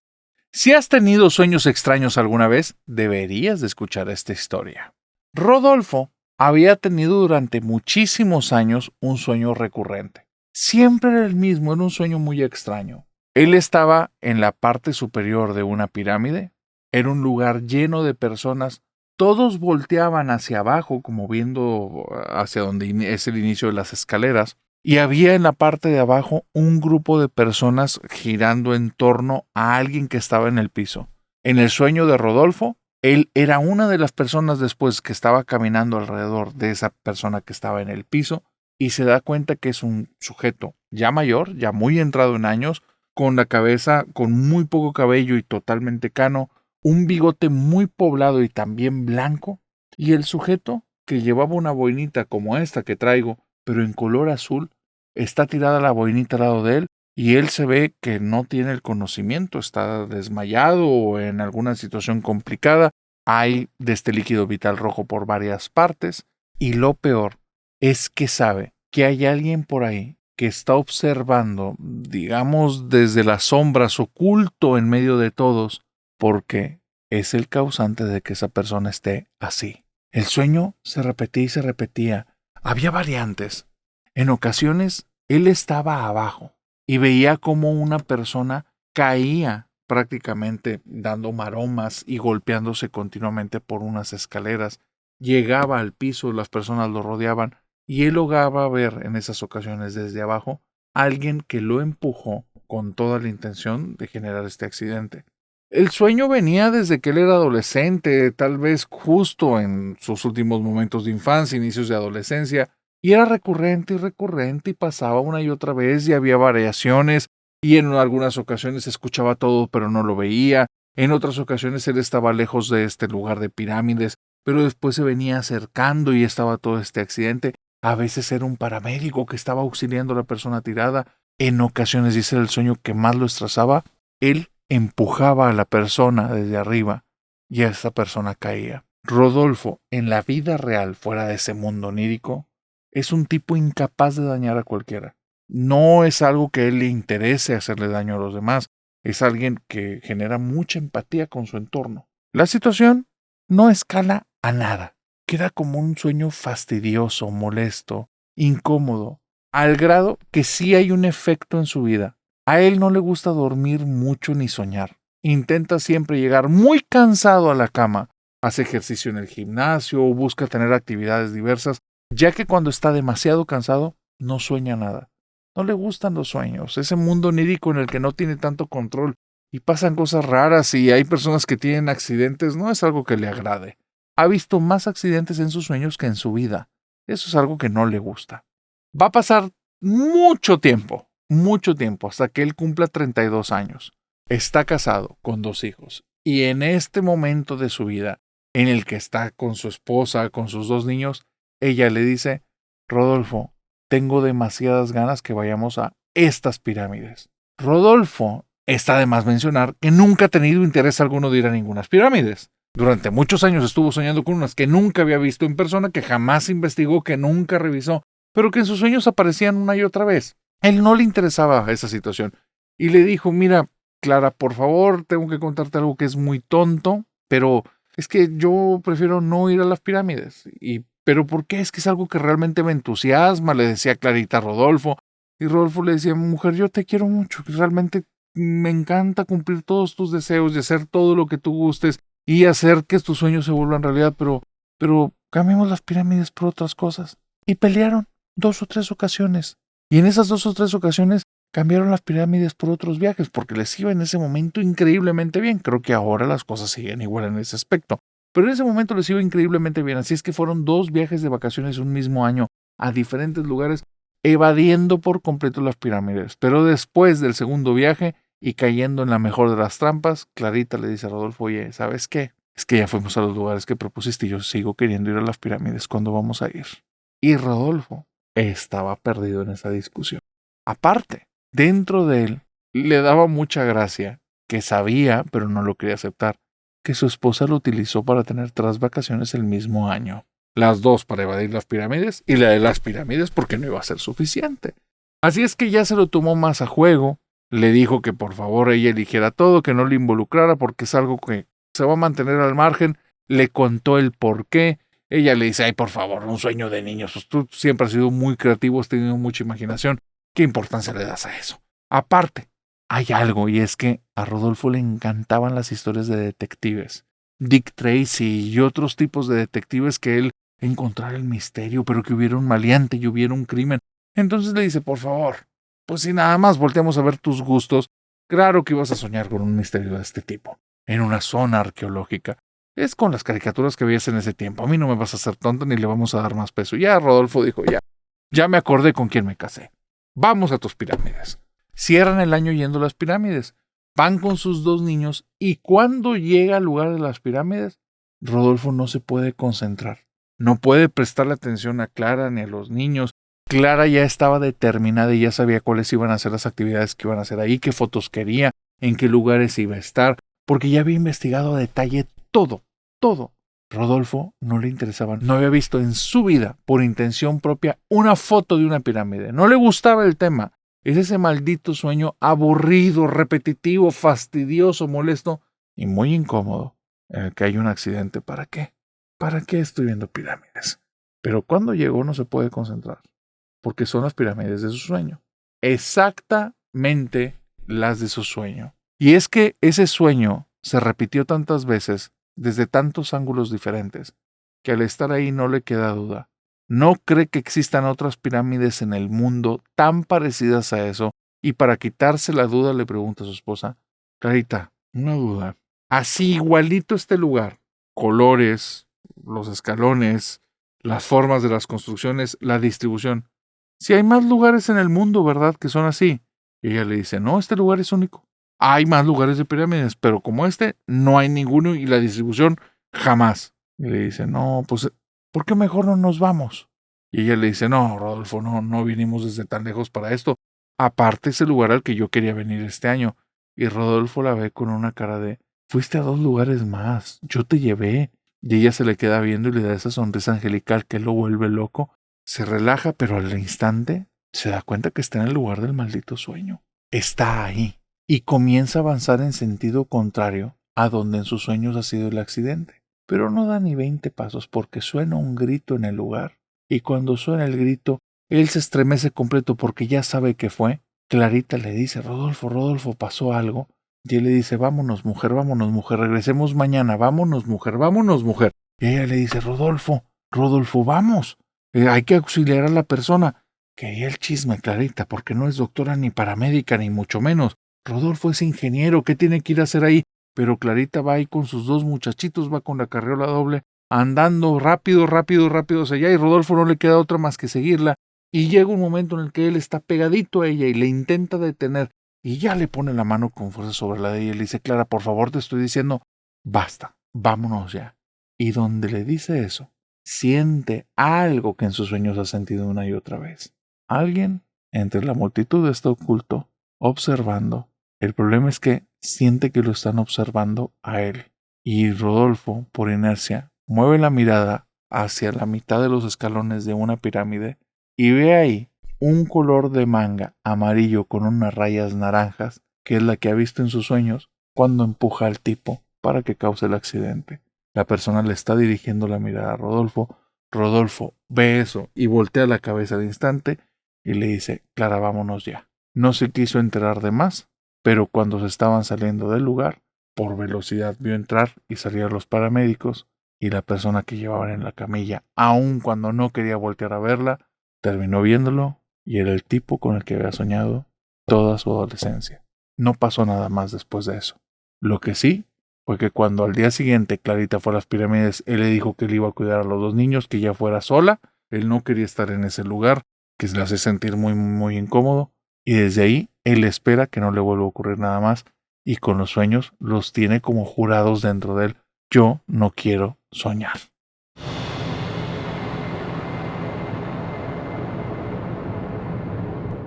Si has tenido sueños extraños alguna vez, deberías de escuchar esta historia. Rodolfo había tenido durante muchísimos años un sueño recurrente. Siempre era el mismo, era un sueño muy extraño. Él estaba en la parte superior de una pirámide, era un lugar lleno de personas. Todos volteaban hacia abajo, como viendo hacia donde es el inicio de las escaleras, y había en la parte de abajo un grupo de personas girando en torno a alguien que estaba en el piso. En el sueño de Rodolfo, él era una de las personas después que estaba caminando alrededor de esa persona que estaba en el piso, y se da cuenta que es un sujeto ya mayor, ya muy entrado en años, con la cabeza con muy poco cabello y totalmente cano, un bigote muy poblado y también blanco, y el sujeto, que llevaba una boinita como esta que traigo, pero en color azul, está tirada la boinita al lado de él, y él se ve que no tiene el conocimiento, está desmayado o en alguna situación complicada, hay de este líquido vital rojo por varias partes, y lo peor es que sabe que hay alguien por ahí que está observando, digamos desde las sombras, oculto en medio de todos, porque es el causante de que esa persona esté así. El sueño se repetía y se repetía. Había variantes. En ocasiones, él estaba abajo y veía como una persona caía prácticamente dando maromas y golpeándose continuamente por unas escaleras. Llegaba al piso, las personas lo rodeaban y él lograba ver en esas ocasiones desde abajo a alguien que lo empujó con toda la intención de generar este accidente. El sueño venía desde que él era adolescente, tal vez justo en sus últimos momentos de infancia, inicios de adolescencia, y era recurrente y recurrente y pasaba una y otra vez y había variaciones y en algunas ocasiones escuchaba todo pero no lo veía, en otras ocasiones él estaba lejos de este lugar de pirámides, pero después se venía acercando y estaba todo este accidente. A veces era un paramédico que estaba auxiliando a la persona tirada. En ocasiones, dice el sueño que más lo estresaba, él empujaba a la persona desde arriba y esa persona caía. Rodolfo, en la vida real, fuera de ese mundo onírico, es un tipo incapaz de dañar a cualquiera. No es algo que a él le interese hacerle daño a los demás. Es alguien que genera mucha empatía con su entorno. La situación no escala a nada. Queda como un sueño fastidioso, molesto, incómodo, al grado que sí hay un efecto en su vida. A él no le gusta dormir mucho ni soñar. Intenta siempre llegar muy cansado a la cama. Hace ejercicio en el gimnasio o busca tener actividades diversas, ya que cuando está demasiado cansado no sueña nada. No le gustan los sueños, ese mundo onírico en el que no tiene tanto control y pasan cosas raras y hay personas que tienen accidentes, no es algo que le agrade. Ha visto más accidentes en sus sueños que en su vida. Eso es algo que no le gusta. Va a pasar mucho tiempo, hasta que él cumpla 32 años. Está casado con 2 hijos y en este momento de su vida, en el que está con su esposa, con sus 2 niños, ella le dice, Rodolfo, tengo demasiadas ganas que vayamos a estas pirámides. Rodolfo, está de más mencionar que nunca ha tenido interés alguno de ir a ninguna pirámides. Durante muchos años estuvo soñando con unas que nunca había visto en persona, que jamás investigó, que nunca revisó, pero que en sus sueños aparecían una y otra vez. Él no le interesaba esa situación y le dijo, mira, Clara, por favor, tengo que contarte algo que es muy tonto, pero es que yo prefiero no ir a las pirámides. ¿Pero por qué? Es que es algo que realmente me entusiasma, le decía Clarita a Rodolfo. Y Rodolfo le decía, mujer, yo te quiero mucho, realmente me encanta cumplir todos tus deseos y hacer todo lo que tú gustes y hacer que tus sueños se vuelvan realidad, pero cambiemos las pirámides por otras cosas. Y pelearon 2 o 3 ocasiones. Y en esas 2 o 3 ocasiones cambiaron las pirámides por otros viajes, porque les iba en ese momento increíblemente bien. Creo que ahora las cosas siguen igual en ese aspecto. Pero en ese momento les iba increíblemente bien. Así es que fueron 2 viajes de vacaciones un mismo año a diferentes lugares, evadiendo por completo las pirámides. Pero después del segundo viaje y cayendo en la mejor de las trampas, Clarita le dice a Rodolfo, oye, ¿sabes qué? Es que ya fuimos a los lugares que propusiste y yo sigo queriendo ir a las pirámides. ¿Cuándo vamos a ir? Y Rodolfo estaba perdido en esa discusión. Aparte, dentro de él le daba mucha gracia, que sabía, pero no lo quería aceptar, que su esposa lo utilizó para tener 3 vacaciones el mismo año. Las 2 para evadir las pirámides y la de las pirámides porque no iba a ser suficiente. Así es que ya se lo tomó más a juego, le dijo que por favor ella eligiera todo, que no le involucrara porque es algo que se va a mantener al margen, le contó el por qué. Ella le dice, ay, por favor, un sueño de niños. Pues tú siempre has sido muy creativo, has tenido mucha imaginación. ¿Qué importancia le das a eso? Aparte, hay algo, y es que a Rodolfo le encantaban las historias de detectives. Dick Tracy y otros tipos de detectives que él encontrara el misterio, pero que hubiera un maleante y hubiera un crimen. Entonces le dice, por favor, pues si nada más volteamos a ver tus gustos, claro que ibas a soñar con un misterio de este tipo, en una zona arqueológica. Es con las caricaturas que veías en ese tiempo. A mí no me vas a hacer tonto ni le vamos a dar más peso. Ya Rodolfo dijo, ya me acordé con quién me casé. Vamos a tus pirámides. Cierran el año yendo a las pirámides. Van con sus 2 niños y cuando llega al lugar de las pirámides, Rodolfo no se puede concentrar. No puede prestarle atención a Clara ni a los niños. Clara ya estaba determinada y ya sabía cuáles iban a ser las actividades que iban a hacer ahí, qué fotos quería, en qué lugares iba a estar, porque ya había investigado a detalle todo. Rodolfo no le interesaba, no había visto en su vida, por intención propia, una foto de una pirámide. No le gustaba el tema. Es ese maldito sueño aburrido, repetitivo, fastidioso, molesto y muy incómodo, en el que hay un accidente. ¿Para qué? ¿Para qué estoy viendo pirámides? Pero cuando llegó no se puede concentrar, porque son las pirámides de su sueño. Exactamente las de su sueño. Y es que ese sueño se repitió tantas veces, desde tantos ángulos diferentes, que al estar ahí no le queda duda. No cree que existan otras pirámides en el mundo tan parecidas a eso Y para quitarse la duda le pregunta a su esposa, Clarita, una duda. Así igualito este lugar, colores, los escalones, las formas de las construcciones, la distribución. Si hay más lugares en el mundo, ¿verdad? Que son así. Y ella le dice, no, este lugar es único. Hay más lugares de pirámides, pero como este, no hay ninguno y la distribución jamás. Y le dice, no, pues, ¿por qué mejor no nos vamos? Y ella le dice, no, Rodolfo, no vinimos desde tan lejos para esto. Aparte es el lugar al que yo quería venir este año. Y Rodolfo la ve con una cara de, fuiste a 2 lugares más, yo te llevé. Y ella se le queda viendo y le da esa sonrisa angelical que lo vuelve loco. Se relaja, pero al instante se da cuenta que está en el lugar del maldito sueño. Está ahí. Y comienza a avanzar en sentido contrario a donde en sus sueños ha sido el accidente. Pero no da ni 20 pasos porque suena un grito en el lugar. Y cuando suena el grito, él se estremece completo porque ya sabe qué fue. Clarita le dice, Rodolfo, pasó algo. Y él le dice, vámonos, mujer, regresemos mañana, vámonos, mujer. Y ella le dice, Rodolfo, vamos. Hay que auxiliar a la persona. Que ahí el chisme, Clarita, porque no es doctora ni paramédica, ni mucho menos. Rodolfo es ingeniero, ¿qué tiene que ir a hacer ahí? Pero Clarita va ahí con sus 2 muchachitos, va con la carriola doble, andando rápido hacia allá, y Rodolfo no le queda otra más que seguirla. Y llega un momento en el que él está pegadito a ella y le intenta detener, y ya le pone la mano con fuerza sobre la de ella y le dice, Clara, por favor, te estoy diciendo, basta, vámonos ya. Y donde le dice eso, siente algo que en sus sueños ha sentido una y otra vez. Alguien entre la multitud está oculto, observando. El problema es que siente que lo están observando a él. Y Rodolfo, por inercia, mueve la mirada hacia la mitad de los escalones de una pirámide y ve ahí un color de manga amarillo con unas rayas naranjas, que es la que ha visto en sus sueños cuando empuja al tipo para que cause el accidente. La persona le está dirigiendo la mirada a Rodolfo. Rodolfo ve eso y voltea la cabeza al instante y le dice, Clara, vámonos ya. No se quiso enterar de más, pero cuando se estaban saliendo del lugar, por velocidad vio entrar y salir los paramédicos y la persona que llevaban en la camilla, aun cuando no quería voltear a verla, terminó viéndolo y era el tipo con el que había soñado toda su adolescencia. No pasó nada más después de eso. Lo que sí fue que cuando al día siguiente Clarita fue a las pirámides, él le dijo que él iba a cuidar a los 2 niños, que ya fuera sola, él no quería estar en ese lugar, que se le hace sentir muy incómodo, y desde ahí él espera que no le vuelva a ocurrir nada más, y con los sueños los tiene como jurados dentro de él. Yo no quiero soñar.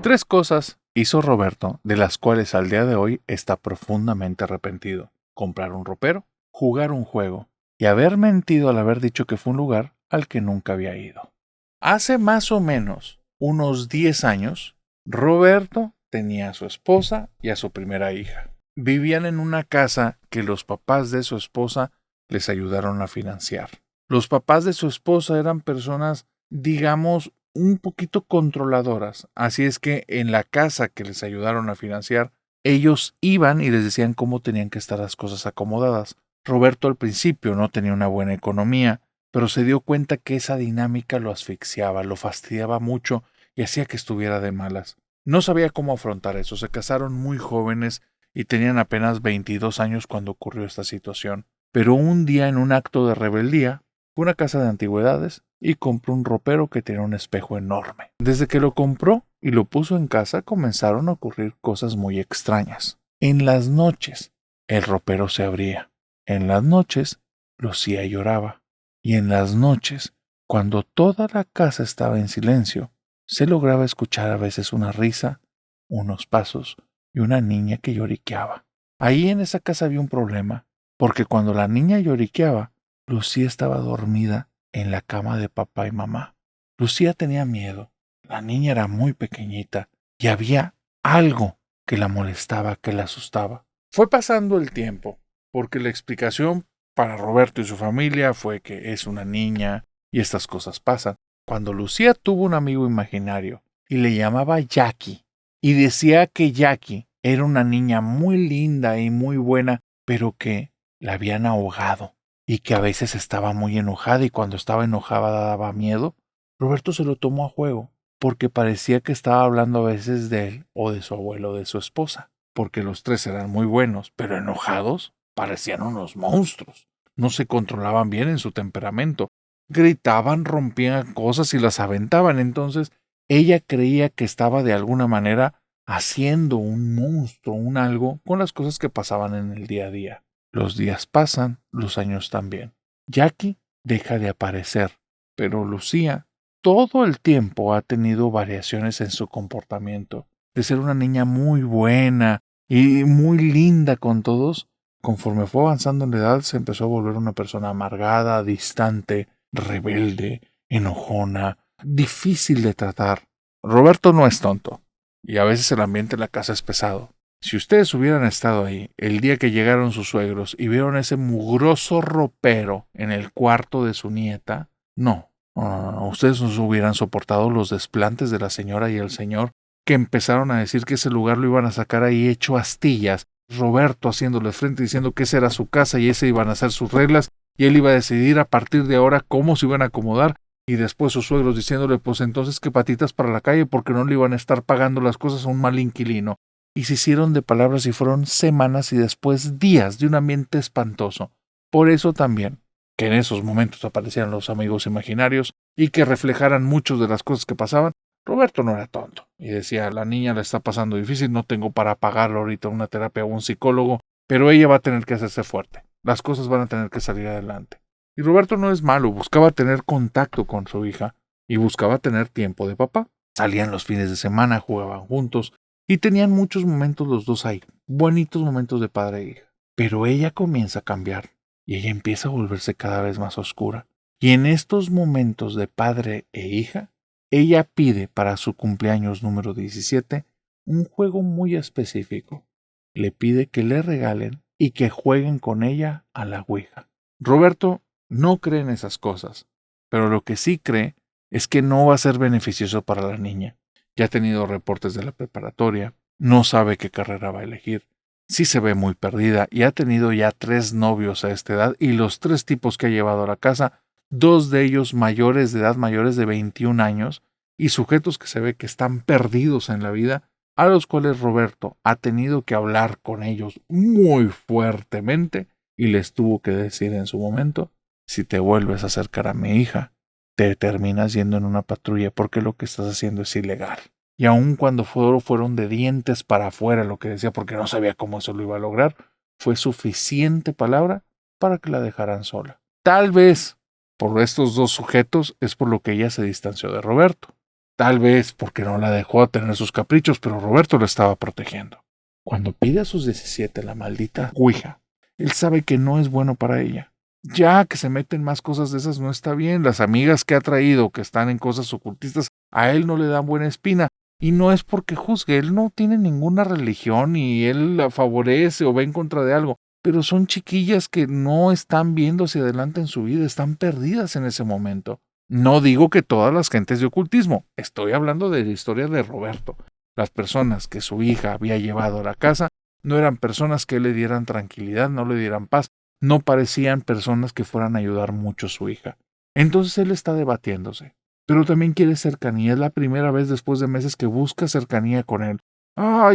Tres cosas hizo Roberto de las cuales al día de hoy está profundamente arrepentido: comprar un ropero, jugar un juego y haber mentido al haber dicho que fue un lugar al que nunca había ido. Hace más o menos unos 10 años, Roberto tenía a su esposa y a su primera hija. Vivían en una casa que los papás de su esposa les ayudaron a financiar. Los papás de su esposa eran personas, digamos, un poquito controladoras, así es que en la casa que les ayudaron a financiar, ellos iban y les decían cómo tenían que estar las cosas acomodadas. Roberto al principio no tenía una buena economía, pero se dio cuenta que esa dinámica lo asfixiaba, lo fastidiaba mucho y hacía que estuviera de malas. No sabía cómo afrontar eso. Se casaron muy jóvenes y tenían apenas 22 años cuando ocurrió esta situación. Pero un día, en un acto de rebeldía, fue a una casa de antigüedades y compró un ropero que tenía un espejo enorme. Desde que lo compró y lo puso en casa, comenzaron a ocurrir cosas muy extrañas. En las noches, el ropero se abría. En las noches, Lucía lloraba. Y en las noches, cuando toda la casa estaba en silencio, se lograba escuchar a veces una risa, unos pasos y una niña que lloriqueaba. Ahí en esa casa había un problema, porque cuando la niña lloriqueaba, Lucía estaba dormida en la cama de papá y mamá. Lucía tenía miedo. La niña era muy pequeñita y había algo que la molestaba, que la asustaba. Fue pasando el tiempo, porque la explicación para Roberto y su familia fue que es una niña y estas cosas pasan. Cuando Lucía tuvo un amigo imaginario y le llamaba Jackie, y decía que Jackie era una niña muy linda y muy buena, pero que la habían ahogado y que a veces estaba muy enojada y cuando estaba enojada daba miedo, Roberto se lo tomó a juego porque parecía que estaba hablando a veces de él o de su abuelo o de su esposa, porque los tres eran muy buenos, pero enojados parecían unos monstruos. No se controlaban bien en su temperamento. Gritaban, rompían cosas y las aventaban. Entonces ella creía que estaba de alguna manera haciendo un monstruo, un algo, con las cosas que pasaban en el día a día. Los días pasan, los años también. Jackie deja de aparecer, pero Lucía todo el tiempo ha tenido variaciones en su comportamiento. De ser una niña muy buena y muy linda con todos, conforme fue avanzando en la edad se empezó a volver una persona amargada, distante, rebelde, enojona, difícil de tratar. Roberto no es tonto, y a veces el ambiente en la casa es pesado. Si ustedes hubieran estado ahí el día que llegaron sus suegros y vieron ese mugroso ropero en el cuarto de su nieta, no, ustedes no hubieran soportado los desplantes de la señora y el señor que empezaron a decir que ese lugar lo iban a sacar ahí hecho astillas, Roberto haciéndole frente diciendo que esa era su casa y ese iban a ser sus reglas y él iba a decidir a partir de ahora cómo se iban a acomodar y después sus suegros diciéndole pues entonces que patitas para la calle porque no le iban a estar pagando las cosas a un mal inquilino. Y se hicieron de palabras y fueron semanas y después días de un ambiente espantoso. Por eso también, que en esos momentos aparecieran los amigos imaginarios y que reflejaran muchas de las cosas que pasaban, Roberto no era tonto y decía, la niña la está pasando difícil, no tengo para pagarle ahorita una terapia o un psicólogo, pero ella va a tener que hacerse fuerte, las cosas van a tener que salir adelante. Y Roberto no es malo, buscaba tener contacto con su hija y buscaba tener tiempo de papá. Salían los fines de semana, jugaban juntos y tenían muchos momentos los dos ahí, bonitos momentos de padre e hija. Pero ella comienza a cambiar y ella empieza a volverse cada vez más oscura. Y en estos momentos de padre e hija, ella pide para su cumpleaños número 17 un juego muy específico. Le pide que le regalen y que jueguen con ella a la ouija. Roberto no cree en esas cosas, pero lo que sí cree es que no va a ser beneficioso para la niña. Ya ha tenido reportes de la preparatoria, no sabe qué carrera va a elegir, sí se ve muy perdida y ha tenido ya 3 novios a esta edad y los 3 tipos que ha llevado a la casa, 2 de ellos mayores de edad, mayores de 21 años, y sujetos que se ve que están perdidos en la vida, a los cuales Roberto ha tenido que hablar con ellos muy fuertemente y les tuvo que decir en su momento, si te vuelves a acercar a mi hija, te terminas yendo en una patrulla porque lo que estás haciendo es ilegal. Y aun cuando fueron de dientes para afuera lo que decía porque no sabía cómo eso lo iba a lograr, fue suficiente palabra para que la dejaran sola. Tal vez por estos 2 sujetos es por lo que ella se distanció de Roberto. Tal vez porque no la dejó tener sus caprichos, pero Roberto la estaba protegiendo. Cuando pide a sus 17 la maldita ouija, él sabe que no es bueno para ella. Ya que se meten más cosas de esas no está bien. Las amigas que ha traído que están en cosas ocultistas, a él no le dan buena espina. Y no es porque juzgue, él no tiene ninguna religión y él la favorece o va en contra de algo. Pero son chiquillas que no están viendo hacia adelante en su vida, están perdidas en ese momento. No digo que todas las gentes de ocultismo, estoy hablando de la historia de Roberto. Las personas que su hija había llevado a la casa no eran personas que le dieran tranquilidad, no le dieran paz, no parecían personas que fueran a ayudar mucho a su hija. Entonces él está debatiéndose, pero también quiere cercanía. Es la primera vez después de meses que busca cercanía con él.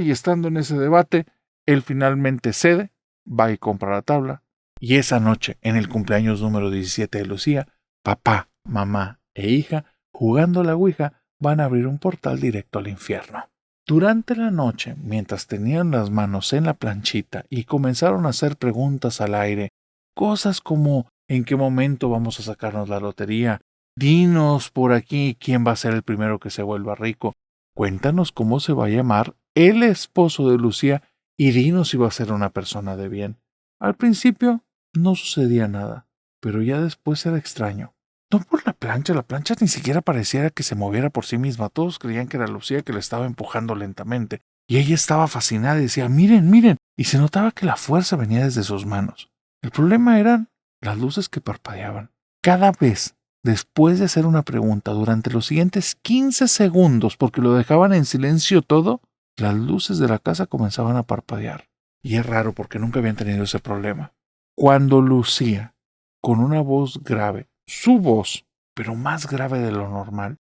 Y estando en ese debate, él finalmente cede, va y compra la tabla, y esa noche, en el cumpleaños número 17 de Lucía, papá, mamá e hija, jugando a la ouija, van a abrir un portal directo al infierno. Durante la noche, mientras tenían las manos en la planchita y comenzaron a hacer preguntas al aire, cosas como ¿en qué momento vamos a sacarnos la lotería? Dinos por aquí quién va a ser el primero que se vuelva rico. Cuéntanos cómo se va a llamar el esposo de Lucía y dinos si va a ser una persona de bien. Al principio no sucedía nada, pero ya después era extraño. No por la plancha ni siquiera pareciera que se moviera por sí misma. Todos creían que era Lucía que la estaba empujando lentamente. Y ella estaba fascinada y decía, miren, miren, y se notaba que la fuerza venía desde sus manos. El problema eran las luces que parpadeaban. Cada vez, después de hacer una pregunta, durante los siguientes 15 segundos, porque lo dejaban en silencio todo, las luces de la casa comenzaban a parpadear. Y es raro porque nunca habían tenido ese problema. Cuando Lucía, con una voz grave, su voz, pero más grave de lo normal,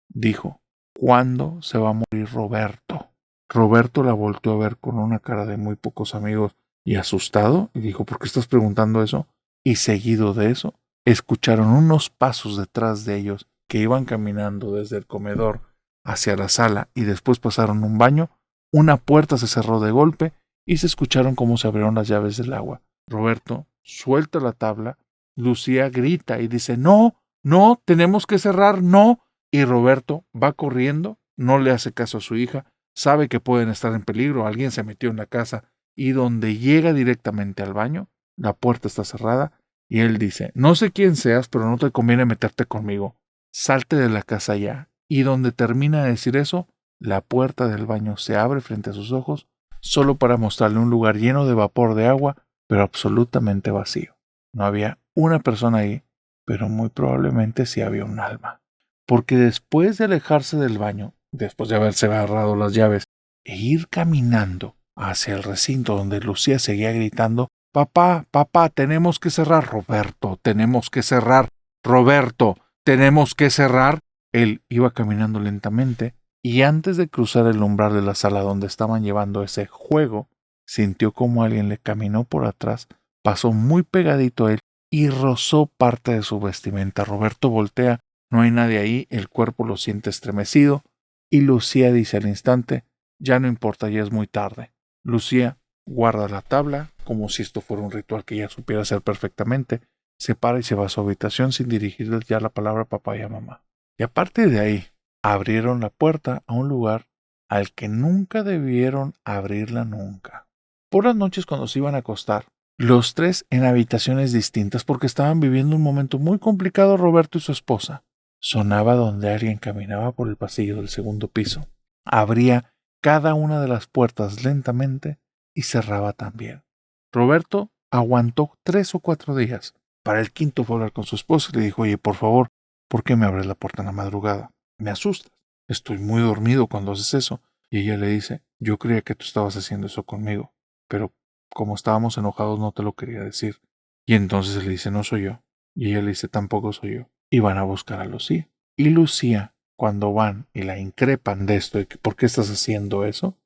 dijo, ¿cuándo se va a morir Roberto? Roberto la volteó a ver con una cara de muy pocos amigos y asustado y dijo, ¿por qué estás preguntando eso? Y seguido de eso, escucharon unos pasos detrás de ellos que iban caminando desde el comedor hacia la sala y después pasaron un baño. Una puerta se cerró de golpe y se escucharon cómo se abrieron las llaves del agua. Roberto suelta la tabla, Lucía grita y dice, no, no, tenemos que cerrar, no. Y Roberto va corriendo, no le hace caso a su hija, sabe que pueden estar en peligro, alguien se metió en la casa y donde llega directamente al baño, la puerta está cerrada y él dice, no sé quién seas, pero no te conviene meterte conmigo, salte de la casa ya. Y donde termina de decir eso, la puerta del baño se abre frente a sus ojos, solo para mostrarle un lugar lleno de vapor de agua, pero absolutamente vacío. No había una persona ahí, pero muy probablemente sí había un alma. Porque después de alejarse del baño, después de haberse agarrado las llaves, e ir caminando hacia el recinto donde Lucía seguía gritando, papá, papá, tenemos que cerrar, Roberto, tenemos que cerrar, Roberto, tenemos que cerrar. Él iba caminando lentamente y antes de cruzar el umbral de la sala donde estaban llevando ese juego, sintió como alguien le caminó por atrás, pasó muy pegadito a él y rozó parte de su vestimenta. Roberto voltea, no hay nadie ahí, el cuerpo lo siente estremecido y Lucía dice al instante, ya no importa, ya es muy tarde. Lucía guarda la tabla como si esto fuera un ritual que ella supiera hacer perfectamente, se para y se va a su habitación sin dirigirle ya la palabra a papá y a mamá. Y a partir de ahí, abrieron la puerta a un lugar al que nunca debieron abrirla nunca. Por las noches cuando se iban a acostar, los tres en habitaciones distintas porque estaban viviendo un momento muy complicado Roberto y su esposa. Sonaba donde alguien caminaba por el pasillo del segundo piso. Abría cada una de las puertas lentamente y cerraba también. Roberto aguantó 3 o 4 días. Para el quinto fue a hablar con su esposa y le dijo, oye, por favor, ¿por qué me abres la puerta en la madrugada? Me asustas. Estoy muy dormido cuando haces eso. Y ella le dice, yo creía que tú estabas haciendo eso conmigo, pero como estábamos enojados no te lo quería decir. Y entonces él le dice, no soy yo. Y ella le dice, tampoco soy yo. Y van a buscar a Lucía. Y Lucía, cuando van y la increpan de esto, y que, ¿por qué estás haciendo eso?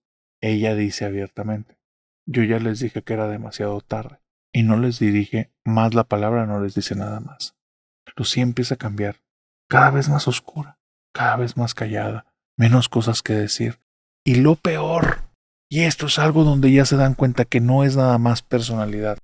Ella dice abiertamente, yo ya les dije que era demasiado tarde. Y no les dirige más la palabra, no les dice nada más. Lucía empieza a cambiar, cada vez más oscura, cada vez más callada, menos cosas que decir. Y lo peor, y esto es algo donde ya se dan cuenta que no es nada más personalidad,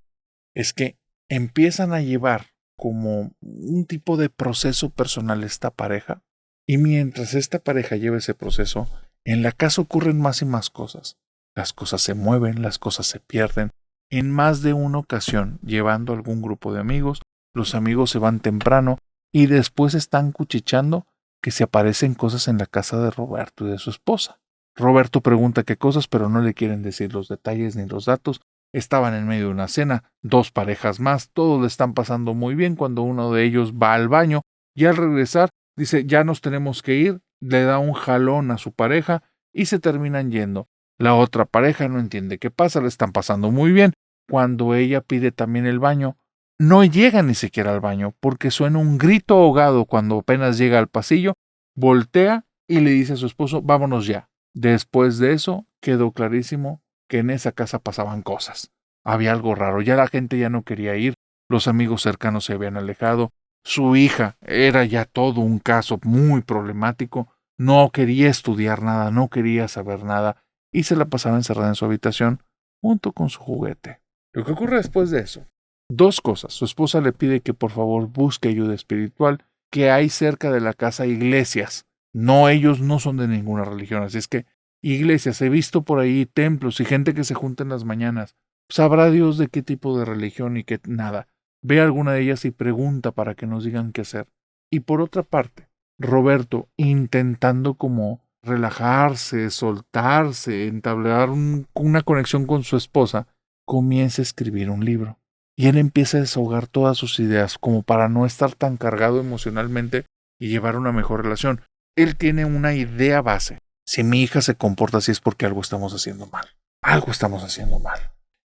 es que empiezan a llevar como un tipo de proceso personal esta pareja, y mientras esta pareja lleva ese proceso, en la casa ocurren más y más cosas. Las cosas se mueven, las cosas se pierden. En más de una ocasión, llevando algún grupo de amigos, los amigos se van temprano y después están cuchicheando que se aparecen cosas en la casa de Roberto y de su esposa. Roberto pregunta qué cosas, pero no le quieren decir los detalles ni los datos. Estaban en medio de una cena, 2 parejas más, todos le están pasando muy bien cuando uno de ellos va al baño y al regresar dice ya nos tenemos que ir, le da un jalón a su pareja y se terminan yendo. La otra pareja no entiende qué pasa, le están pasando muy bien. Cuando ella pide también el baño, no llega ni siquiera al baño porque suena un grito ahogado cuando apenas llega al pasillo, voltea y le dice a su esposo vámonos ya. Después de eso quedó clarísimo que en esa casa pasaban cosas. Había algo raro, ya la gente ya no quería ir, los amigos cercanos se habían alejado, su hija era ya todo un caso muy problemático, no quería estudiar nada, no quería saber nada y se la pasaba encerrada en su habitación junto con su juguete. Lo que ocurre después de eso, 2 cosas. Su esposa le pide que por favor busque ayuda espiritual, que hay cerca de la casa iglesias. No, ellos no son de ninguna religión, así es que iglesias, he visto por ahí templos y gente que se junta en las mañanas. Sabrá Dios de qué tipo de religión y qué nada. Ve a alguna de ellas y pregunta para que nos digan qué hacer. Y por otra parte, Roberto, intentando como relajarse, soltarse, entablar una conexión con su esposa, comienza a escribir un libro. Y él empieza a desahogar todas sus ideas como para no estar tan cargado emocionalmente y llevar una mejor relación. Él tiene una idea base. Si mi hija se comporta así es porque algo estamos haciendo mal. Algo estamos haciendo mal.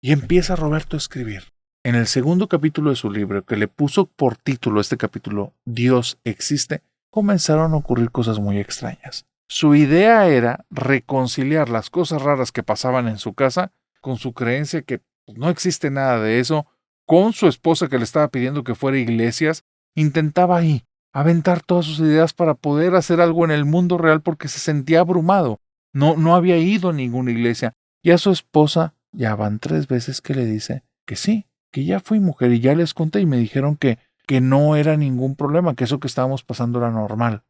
Y empieza Roberto a escribir. En el segundo capítulo de su libro, que le puso por título este capítulo, Dios existe, comenzaron a ocurrir cosas muy extrañas. Su idea era reconciliar las cosas raras que pasaban en su casa con su creencia que no existe nada de eso, con su esposa que le estaba pidiendo que fuera a iglesias. Intentaba ahí aventar todas sus ideas para poder hacer algo en el mundo real porque se sentía abrumado. No había ido a ninguna iglesia. Y a su esposa ya van 3 veces que le dice que sí, que ya fui mujer y ya les conté y me dijeron que no era ningún problema, que eso que estábamos pasando era normal.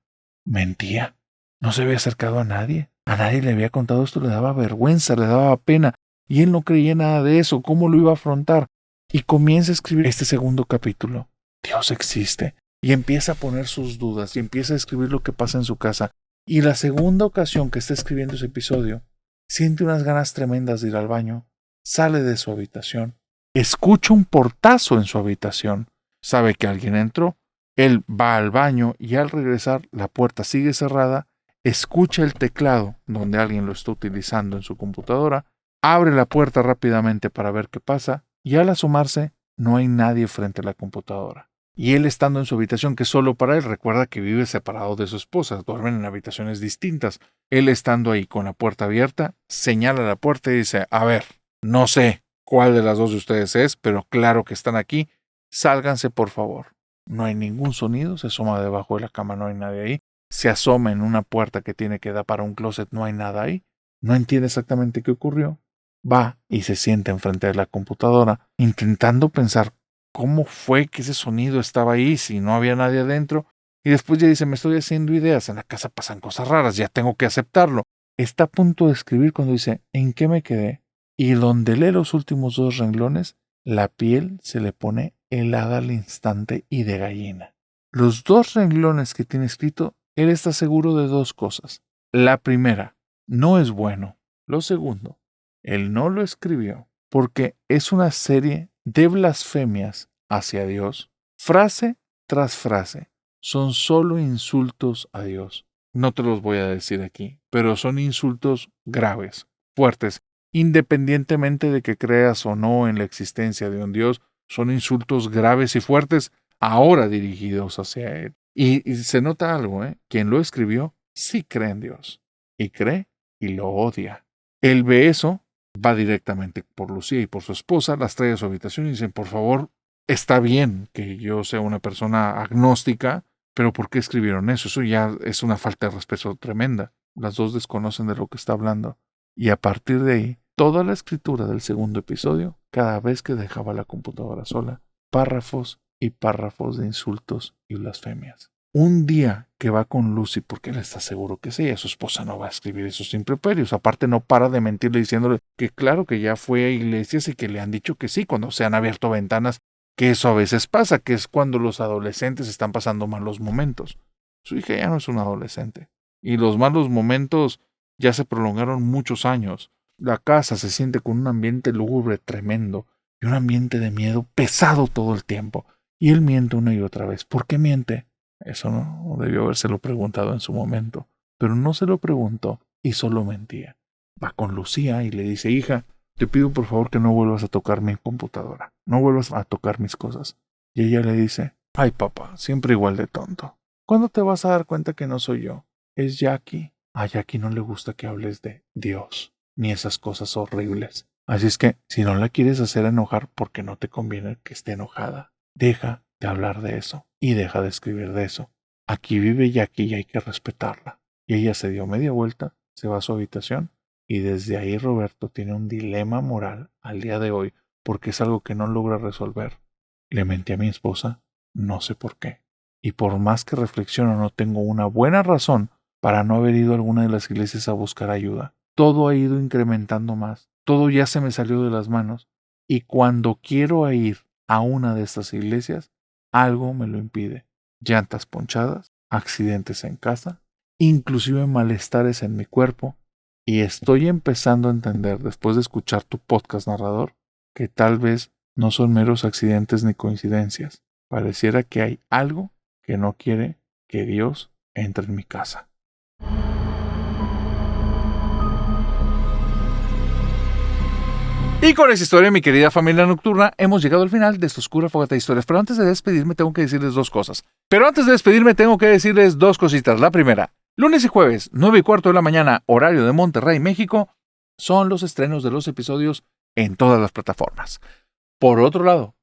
Mentía. No se había acercado a nadie le había contado esto, le daba vergüenza, le daba pena, y él no creía nada de eso. ¿Cómo lo iba a afrontar? Y comienza a escribir este segundo capítulo. Dios existe. Y empieza a poner sus dudas, y empieza a escribir lo que pasa en su casa. Y la segunda ocasión que está escribiendo ese episodio, siente unas ganas tremendas de ir al baño, sale de su habitación, escucha un portazo en su habitación, sabe que alguien entró, él va al baño y al regresar la puerta sigue cerrada, escucha el teclado donde alguien lo está utilizando en su computadora, abre la puerta rápidamente para ver qué pasa y al asomarse no hay nadie frente a la computadora. Y él estando en su habitación, que es solo para él, recuerda que vive separado de su esposa, duermen en habitaciones distintas. Él estando ahí con la puerta abierta, señala la puerta y dice, a ver, no sé cuál de las dos de ustedes es, pero claro que están aquí, sálganse por favor. No hay ningún sonido, se asoma debajo de la cama, no hay nadie ahí. Se asoma en una puerta que tiene que dar para un closet, no hay nada ahí. No entiende exactamente qué ocurrió. Va y se sienta enfrente de la computadora, intentando pensar cómo fue que ese sonido estaba ahí si no había nadie adentro. Y después ya dice, me estoy haciendo ideas, en la casa pasan cosas raras, ya tengo que aceptarlo. Está a punto de escribir cuando dice, ¿en qué me quedé? Y donde lee los últimos 2 renglones, la piel se le pone helada al instante y de gallina. Los 2 renglones que tiene escrito, él está seguro de 2 cosas. La primera, no es bueno. Lo segundo, él no lo escribió porque es una serie de blasfemias hacia Dios. Frase tras frase, son solo insultos a Dios. No te los voy a decir aquí, pero son insultos graves, fuertes. Independientemente de que creas o no en la existencia de un Dios, son insultos graves y fuertes ahora dirigidos hacia Él. Y se nota algo, quien lo escribió sí cree en Dios. Y cree y lo odia. Él ve eso, va directamente por Lucía y por su esposa, las trae a su habitación y dicen, por favor, está bien que yo sea una persona agnóstica, pero ¿por qué escribieron eso? Eso ya es una falta de respeto tremenda. Las dos desconocen de lo que está hablando. Y a partir de ahí, toda la escritura del segundo episodio, cada vez que dejaba la computadora sola, párrafos y párrafos de insultos y blasfemias. Un día que va con Lucy, porque él está seguro que sí, su esposa no va a escribir esos improperios. Aparte no para de mentirle diciéndole que claro que ya fue a iglesias y que le han dicho que sí, cuando se han abierto ventanas, que eso a veces pasa, que es cuando los adolescentes están pasando malos momentos. Su hija ya no es una adolescente. Y los malos momentos ya se prolongaron muchos años. La casa se siente con un ambiente lúgubre tremendo y un ambiente de miedo pesado todo el tiempo. Y él miente una y otra vez. ¿Por qué miente? Eso no debió habérselo preguntado en su momento. Pero no se lo preguntó y solo mentía. Va con Lucía y le dice, hija, te pido por favor que no vuelvas a tocar mi computadora. No vuelvas a tocar mis cosas. Y ella le dice, ay papá, siempre igual de tonto. ¿Cuándo te vas a dar cuenta que no soy yo? Es Jackie. A Jackie no le gusta que hables de Dios, ni esas cosas horribles. Así es que, si no la quieres hacer enojar porque no te conviene que esté enojada, deja de hablar de eso y deja de escribir de eso. Aquí vive Jackie y hay que respetarla. Y ella se dio media vuelta, se va a su habitación y desde ahí Roberto tiene un dilema moral al día de hoy porque es algo que no logra resolver. Le mentí a mi esposa, no sé por qué. Y por más que reflexiono no tengo una buena razón para no haber ido a alguna de las iglesias a buscar ayuda. Todo ha ido incrementando más. Todo ya se me salió de las manos. Y cuando quiero ir a una de estas iglesias, algo me lo impide. Llantas ponchadas, accidentes en casa, inclusive malestares en mi cuerpo. Y estoy empezando a entender, después de escuchar tu podcast narrador, que tal vez no son meros accidentes ni coincidencias. Pareciera que hay algo que no quiere que Dios entre en mi casa. Y con esa historia, mi querida familia nocturna, hemos llegado al final de esta oscura fogata de historias. Pero antes de despedirme, tengo que decirles 2 cosas. La primera, Lunes y jueves, 9:15 de la mañana, horario de Monterrey, México, son los estrenos de los episodios en todas las plataformas. Por otro lado,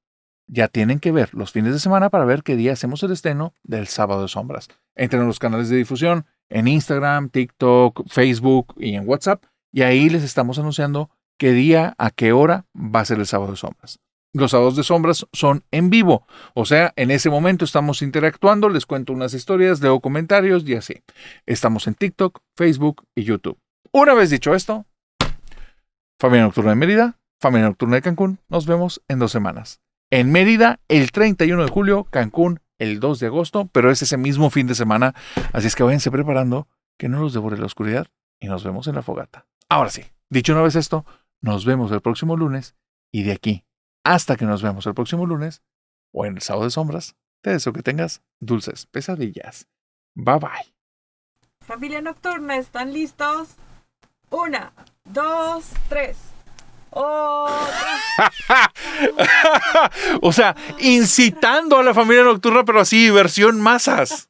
ya tienen que ver los fines de semana para ver qué día hacemos el estreno del Sábado de Sombras. Entren a los canales de difusión en Instagram, TikTok, Facebook y en WhatsApp, y ahí les estamos anunciando qué día, a qué hora va a ser el Sábado de Sombras. Los Sábados de Sombras son en vivo, o sea, en ese momento estamos interactuando, les cuento unas historias, leo comentarios y así. Estamos en TikTok, Facebook y YouTube. Una vez dicho esto, Familia Nocturna de Mérida, Familia Nocturna de Cancún, nos vemos en 2 semanas. En Mérida, el 31 de julio, Cancún, el 2 de agosto, pero es ese mismo fin de semana, así es que váyanse preparando, que no los devore la oscuridad, y nos vemos en la fogata. Ahora sí, dicho una vez esto, nos vemos el próximo lunes, y de aquí hasta que nos vemos el próximo lunes, o en el Sábado de Sombras, te deseo que tengas dulces pesadillas. Bye bye. Familia Nocturna, ¿están listos? 1, 2, 3. ¡Otra! O sea, incitando a la familia nocturna, pero así, versión masas.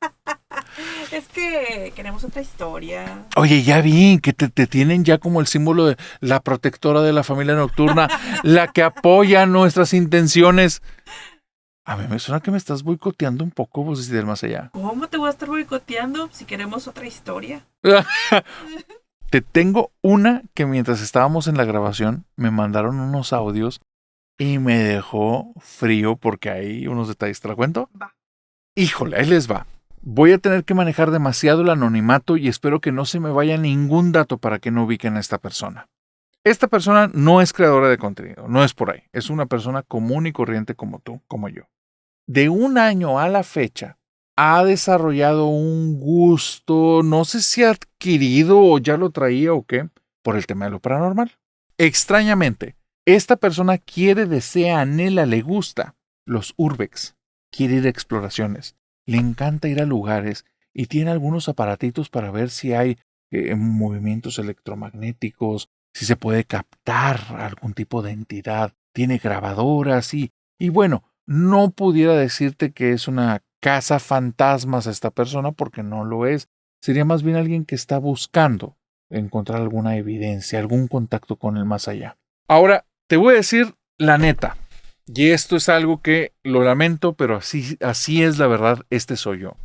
Es que queremos otra historia. Oye, ya vi que te tienen ya como el símbolo de la protectora de la familia nocturna, la que apoya nuestras intenciones. A mí me suena que me estás boicoteando un poco, vos del más allá. ¿Cómo te voy a estar boicoteando si queremos otra historia? Te tengo una que mientras estábamos en la grabación me mandaron unos audios y me dejó frío porque hay unos detalles. ¿Te la cuento? Va. Híjole, ahí les va. Voy a tener que manejar demasiado el anonimato y espero que no se me vaya ningún dato para que no ubiquen a esta persona. Esta persona no es creadora de contenido, no es por ahí. Es una persona común y corriente como tú, como yo. De un año a la fecha, ha desarrollado un gusto, no sé si adquirido o ya lo traía o qué, por el tema de lo paranormal. Extrañamente, esta persona quiere, desea, anhela, le gusta los urbex, quiere ir a exploraciones, le encanta ir a lugares y tiene algunos aparatitos para ver si hay movimientos electromagnéticos, si se puede captar algún tipo de entidad, tiene grabadoras y bueno, no pudiera decirte que es una casa fantasmas a esta persona porque no lo es. Sería más bien alguien que está buscando encontrar alguna evidencia, algún contacto con el más allá. Ahora, te voy a decir la neta. Y esto es algo que lo lamento, pero así es la verdad. Este soy yo.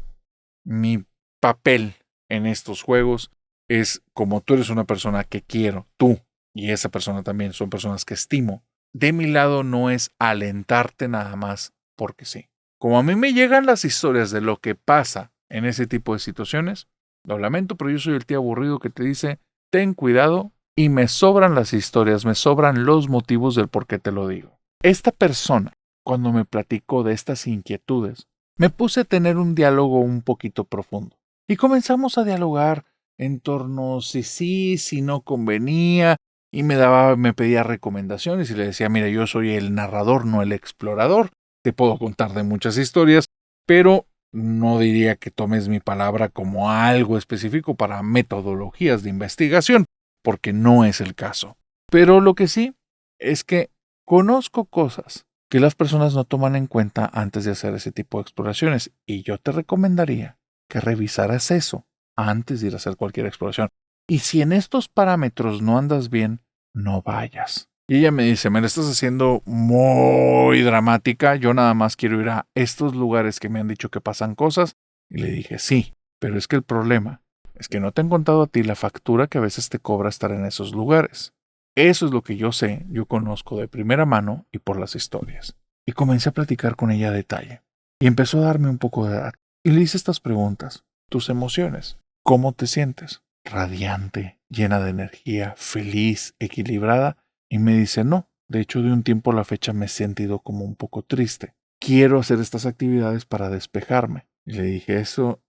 Mi papel en estos juegos es como tú eres una persona que quiero, tú y esa persona también son personas que estimo. De mi lado no es alentarte nada más porque sí. Como a mí me llegan las historias de lo que pasa en ese tipo de situaciones, lo lamento, pero yo soy el tío aburrido que te dice, ten cuidado y me sobran las historias, me sobran los motivos del por qué te lo digo. Esta persona, cuando me platicó de estas inquietudes, me puse a tener un diálogo un poquito profundo. Y comenzamos a dialogar en torno si no convenía, y me pedía recomendaciones y le decía, mira, yo soy el narrador, no el explorador. Te puedo contar de muchas historias, pero no diría que tomes mi palabra como algo específico para metodologías de investigación, porque no es el caso. Pero lo que sí es que conozco cosas que las personas no toman en cuenta antes de hacer ese tipo de exploraciones, y yo te recomendaría que revisaras eso antes de ir a hacer cualquier exploración. Y si en estos parámetros no andas bien, no vayas. Y ella me dice, me la estás haciendo muy dramática, yo nada más quiero ir a estos lugares que me han dicho que pasan cosas. Y le dije, sí, pero es que el problema es que no te han contado a ti la factura que a veces te cobra estar en esos lugares. Eso es lo que yo sé, yo conozco de primera mano y por las historias. Y comencé a platicar con ella a detalle. Y empezó a darme un poco de edad. Y le hice estas preguntas. Tus emociones. ¿Cómo te sientes? Radiante, llena de energía, feliz, equilibrada. Y me dice, no, de hecho de un tiempo a la fecha me he sentido como un poco triste. Quiero hacer estas actividades para despejarme. Y le dije, eso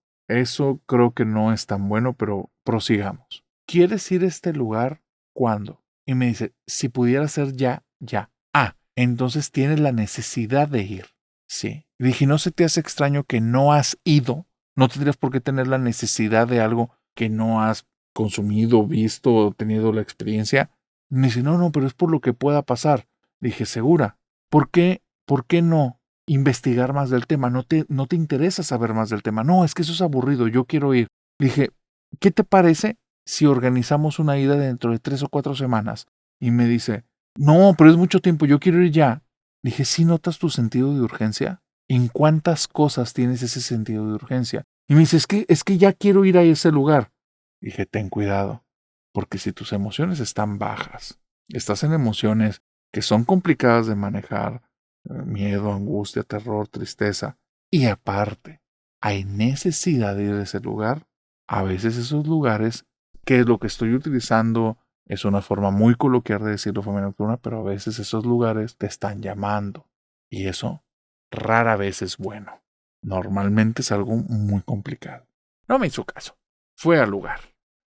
creo que no es tan bueno, pero prosigamos. ¿Quieres ir a este lugar? ¿Cuándo? Y me dice, si pudiera ser ya, ya. Ah, entonces tienes la necesidad de ir. Sí. Y dije, ¿no se te hace extraño que no has ido? No tendrías por qué tener la necesidad de algo que no has consumido, visto o tenido la experiencia. Me dice, no, pero es por lo que pueda pasar. Dije, ¿segura? ¿Por qué no investigar más del tema? ¿No te interesa saber más del tema? No, es que eso es aburrido, yo quiero ir. Dije, ¿qué te parece si organizamos una ida dentro de 3 o 4 semanas? Y me dice, no, pero es mucho tiempo, yo quiero ir ya. Dije, ¿sí notas tu sentido de urgencia? ¿En cuántas cosas tienes ese sentido de urgencia? Y me dice, es que ya quiero ir a ese lugar. Dije, ten cuidado, porque si tus emociones están bajas, estás en emociones que son complicadas de manejar, miedo, angustia, terror, tristeza, y aparte hay necesidad de ir a ese lugar, a veces esos lugares, que es lo que estoy utilizando, es una forma muy coloquial de decirlo familia nocturna, pero a veces esos lugares te están llamando, y eso rara vez es bueno. Normalmente es algo muy complicado. No me hizo caso. Fue al lugar.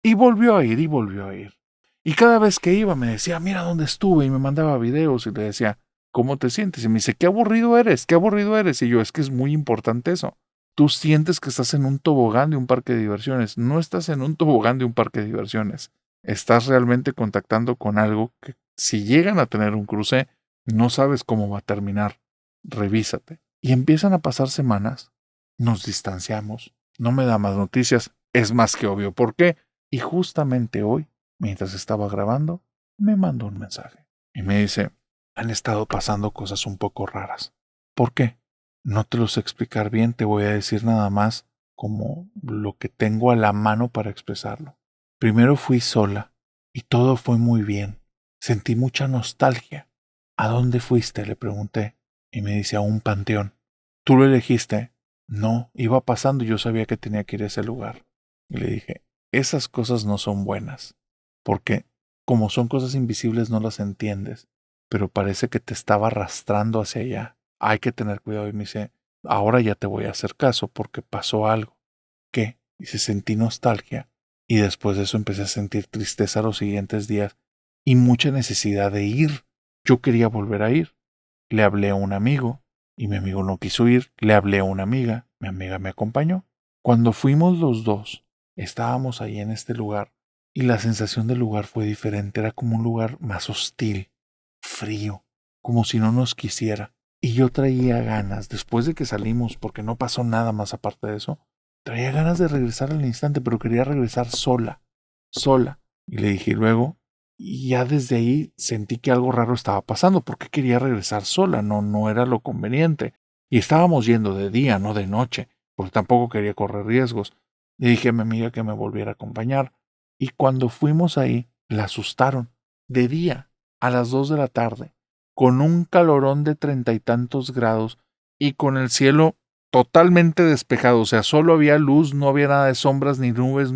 Y volvió a ir y volvió a ir. Y cada vez que iba me decía, mira dónde estuve, y me mandaba videos y le decía, ¿cómo te sientes? Y me dice, qué aburrido eres, qué aburrido eres. Y yo, es que es muy importante eso. Tú sientes que estás en un tobogán de un parque de diversiones. No estás en un tobogán de un parque de diversiones. Estás realmente contactando con algo que si llegan a tener un cruce, no sabes cómo va a terminar. Revísate. Y empiezan a pasar semanas, nos distanciamos, no me da más noticias, es más que obvio por qué. Y justamente hoy, mientras estaba grabando, me mandó un mensaje y me dice, han estado pasando cosas un poco raras. ¿Por qué? No te lo sé explicar bien, te voy a decir nada más como lo que tengo a la mano para expresarlo. Primero fui sola y todo fue muy bien. Sentí mucha nostalgia. ¿A dónde fuiste?, le pregunté, y me dice, a un panteón. ¿Tú lo elegiste? No, iba pasando y yo sabía que tenía que ir a ese lugar. Y le dije, esas cosas no son buenas, porque como son cosas invisibles no las entiendes, pero parece que te estaba arrastrando hacia allá. Hay que tener cuidado. Y me dice, ahora ya te voy a hacer caso porque pasó algo. ¿Qué? Dice, sentí nostalgia y después de eso empecé a sentir tristeza los siguientes días y mucha necesidad de ir. Yo quería volver a ir. Le hablé a un amigo y mi amigo no quiso ir. Le hablé a una amiga, mi amiga me acompañó. Cuando fuimos los dos, estábamos ahí en este lugar y la sensación del lugar fue diferente. Era como un lugar más hostil, frío, como si no nos quisiera. Y yo traía ganas, después de que salimos, porque no pasó nada más aparte de eso, traía ganas de regresar al instante, pero quería regresar sola, sola. Y le dije luego, y ya desde ahí sentí que algo raro estaba pasando, porque quería regresar sola, no era lo conveniente. Y estábamos yendo de día, no de noche, porque tampoco quería correr riesgos. Le dije a mi amiga que me volviera a acompañar. Y cuando fuimos ahí, la asustaron. De día, a las 2 de la tarde, con un calorón de 30 y tantos grados y con el cielo totalmente despejado, o sea, solo había luz, no había nada de sombras ni nubes,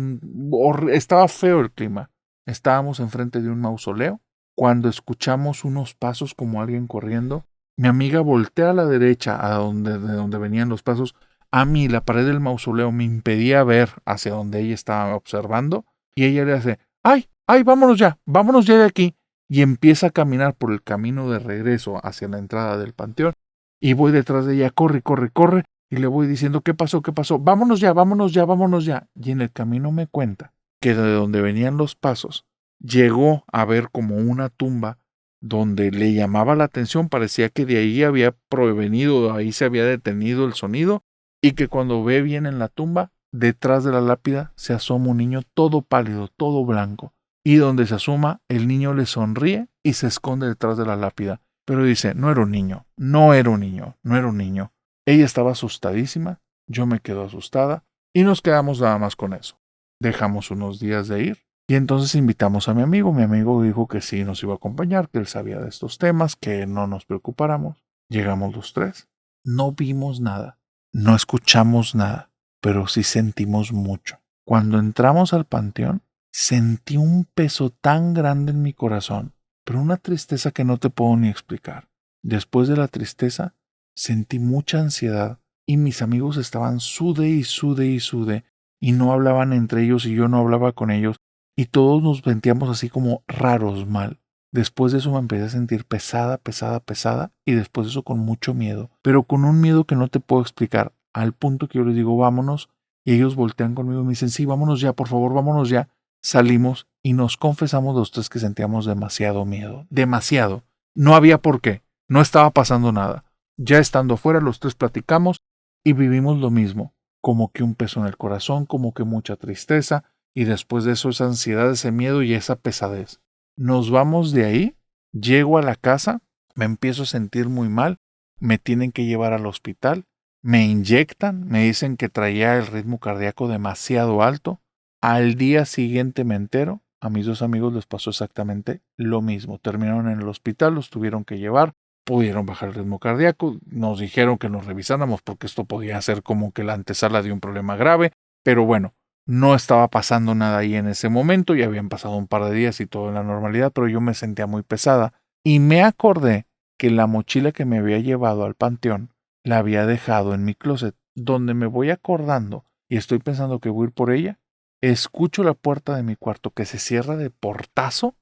estaba feo el clima. Estábamos enfrente de un mausoleo cuando escuchamos unos pasos como alguien corriendo. Mi amiga voltea a la derecha, de donde venían los pasos. A mí la pared del mausoleo me impedía ver hacia donde ella estaba observando y ella le hace, ¡ay, ay, vámonos ya de aquí! Y empieza a caminar por el camino de regreso hacia la entrada del panteón y voy detrás de ella, corre, corre, corre, y le voy diciendo, ¿qué pasó? ¿Qué pasó? Vámonos ya, vámonos ya, vámonos ya. Y en el camino me cuenta que de donde venían los pasos, llegó a ver como una tumba donde le llamaba la atención, parecía que de ahí había provenido, ahí se había detenido el sonido, y que cuando ve bien en la tumba, detrás de la lápida se asoma un niño todo pálido, todo blanco, y donde se asoma, el niño le sonríe y se esconde detrás de la lápida. Pero dice, no era un niño, no era un niño, no era un niño. Ella estaba asustadísima, yo me quedo asustada, y nos quedamos nada más con eso. Dejamos unos días de ir, y entonces invitamos a mi amigo. Mi amigo dijo que sí nos iba a acompañar, que él sabía de estos temas, que no nos preocupáramos. Llegamos los tres. No vimos nada, no escuchamos nada, pero sí sentimos mucho. Cuando entramos al panteón, sentí un peso tan grande en mi corazón, pero una tristeza que no te puedo ni explicar. Después de la tristeza, sentí mucha ansiedad y mis amigos estaban sude y sude y sude y no hablaban entre ellos y yo no hablaba con ellos y todos nos sentíamos así como raros, mal. Después de eso me empecé a sentir pesada, pesada, pesada y después de eso con mucho miedo, pero con un miedo que no te puedo explicar, al punto que yo les digo vámonos y ellos voltean conmigo y me dicen sí, vámonos ya, por favor, vámonos ya. Salimos y nos confesamos los tres que sentíamos demasiado miedo, demasiado. No había por qué, no estaba pasando nada. Ya estando afuera los tres platicamos y vivimos lo mismo, como que un peso en el corazón, como que mucha tristeza y después de eso esa ansiedad, ese miedo y esa pesadez. Nos vamos de ahí, llego a la casa, me empiezo a sentir muy mal, me tienen que llevar al hospital, me inyectan, me dicen que traía el ritmo cardíaco demasiado alto. Al día siguiente me entero, a mis dos amigos les pasó exactamente lo mismo. Terminaron en el hospital, los tuvieron que llevar, pudieron bajar el ritmo cardíaco, nos dijeron que nos revisáramos porque esto podía ser como que la antesala de un problema grave, pero bueno, no estaba pasando nada ahí en ese momento, ya habían pasado un par de días y todo en la normalidad, pero yo me sentía muy pesada y me acordé que la mochila que me había llevado al panteón la había dejado en mi closet, donde me voy acordando y estoy pensando que voy a ir por ella. Escucho la puerta de mi cuarto que se cierra de portazo.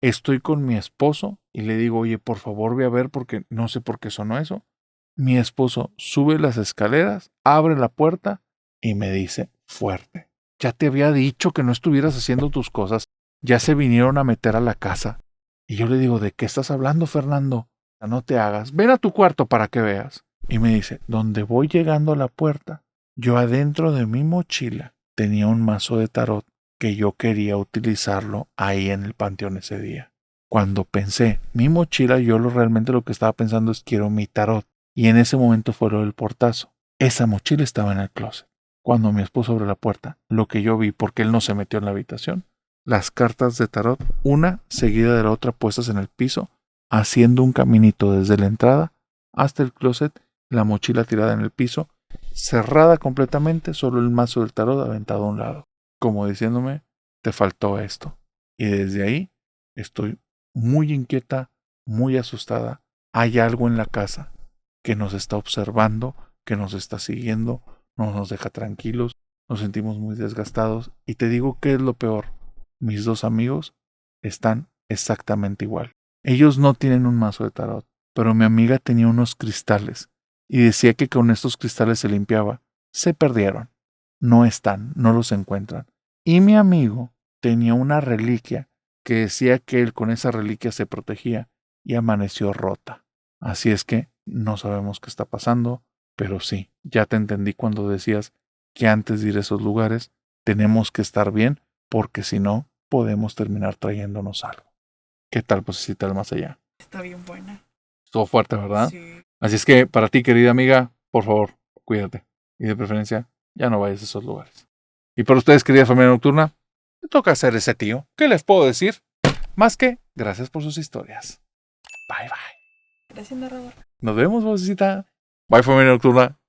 Estoy con mi esposo y le digo, oye, por favor ve a ver porque no sé por qué sonó eso. Mi esposo sube las escaleras, abre la puerta y me dice fuerte, ya te había dicho que no estuvieras haciendo tus cosas, ya se vinieron a meter a la casa. Y yo le digo, ¿de qué estás hablando, Fernando? No te hagas, ven a tu cuarto para que veas. Y me dice, donde voy llegando a la puerta, yo adentro de mi mochila tenía un mazo de tarot que yo quería utilizarlo ahí en el panteón ese día. Cuando pensé mi mochila, realmente lo que estaba pensando es quiero mi tarot. Y en ese momento fue lo del portazo. Esa mochila estaba en el closet. Cuando mi esposo abrió la puerta, lo que yo vi, porque él no se metió en la habitación, las cartas de tarot, una seguida de la otra puestas en el piso, haciendo un caminito desde la entrada hasta el closet, la mochila tirada en el piso, cerrada completamente, solo el mazo del tarot aventado a un lado, como diciéndome, te faltó esto. Y desde ahí estoy muy inquieta, muy asustada. Hay algo en la casa que nos está observando, que nos está siguiendo, no nos deja tranquilos, nos sentimos muy desgastados. Y te digo qué es lo peor, mis dos amigos están exactamente igual. Ellos no tienen un mazo de tarot, pero mi amiga tenía unos cristales y decía que con estos cristales se limpiaba. Se perdieron, no están, no los encuentran. Y mi amigo tenía una reliquia que decía que él con esa reliquia se protegía y amaneció rota. Así es que no sabemos qué está pasando, pero sí, ya te entendí cuando decías que antes de ir a esos lugares tenemos que estar bien porque si no podemos terminar trayéndonos algo. ¿Qué tal Vocecita del Más Allá? Está bien buena. Estuvo fuerte, ¿verdad? Sí. Así es que para ti, querida amiga, por favor, cuídate. Y de preferencia, ya no vayas a esos lugares. Y para ustedes, querida familia nocturna, me toca ser ese tío. ¿Qué les puedo decir? Más que gracias por sus historias. Bye, bye. Gracias, narrador. Nos vemos, Vocecita. Bye, familia nocturna.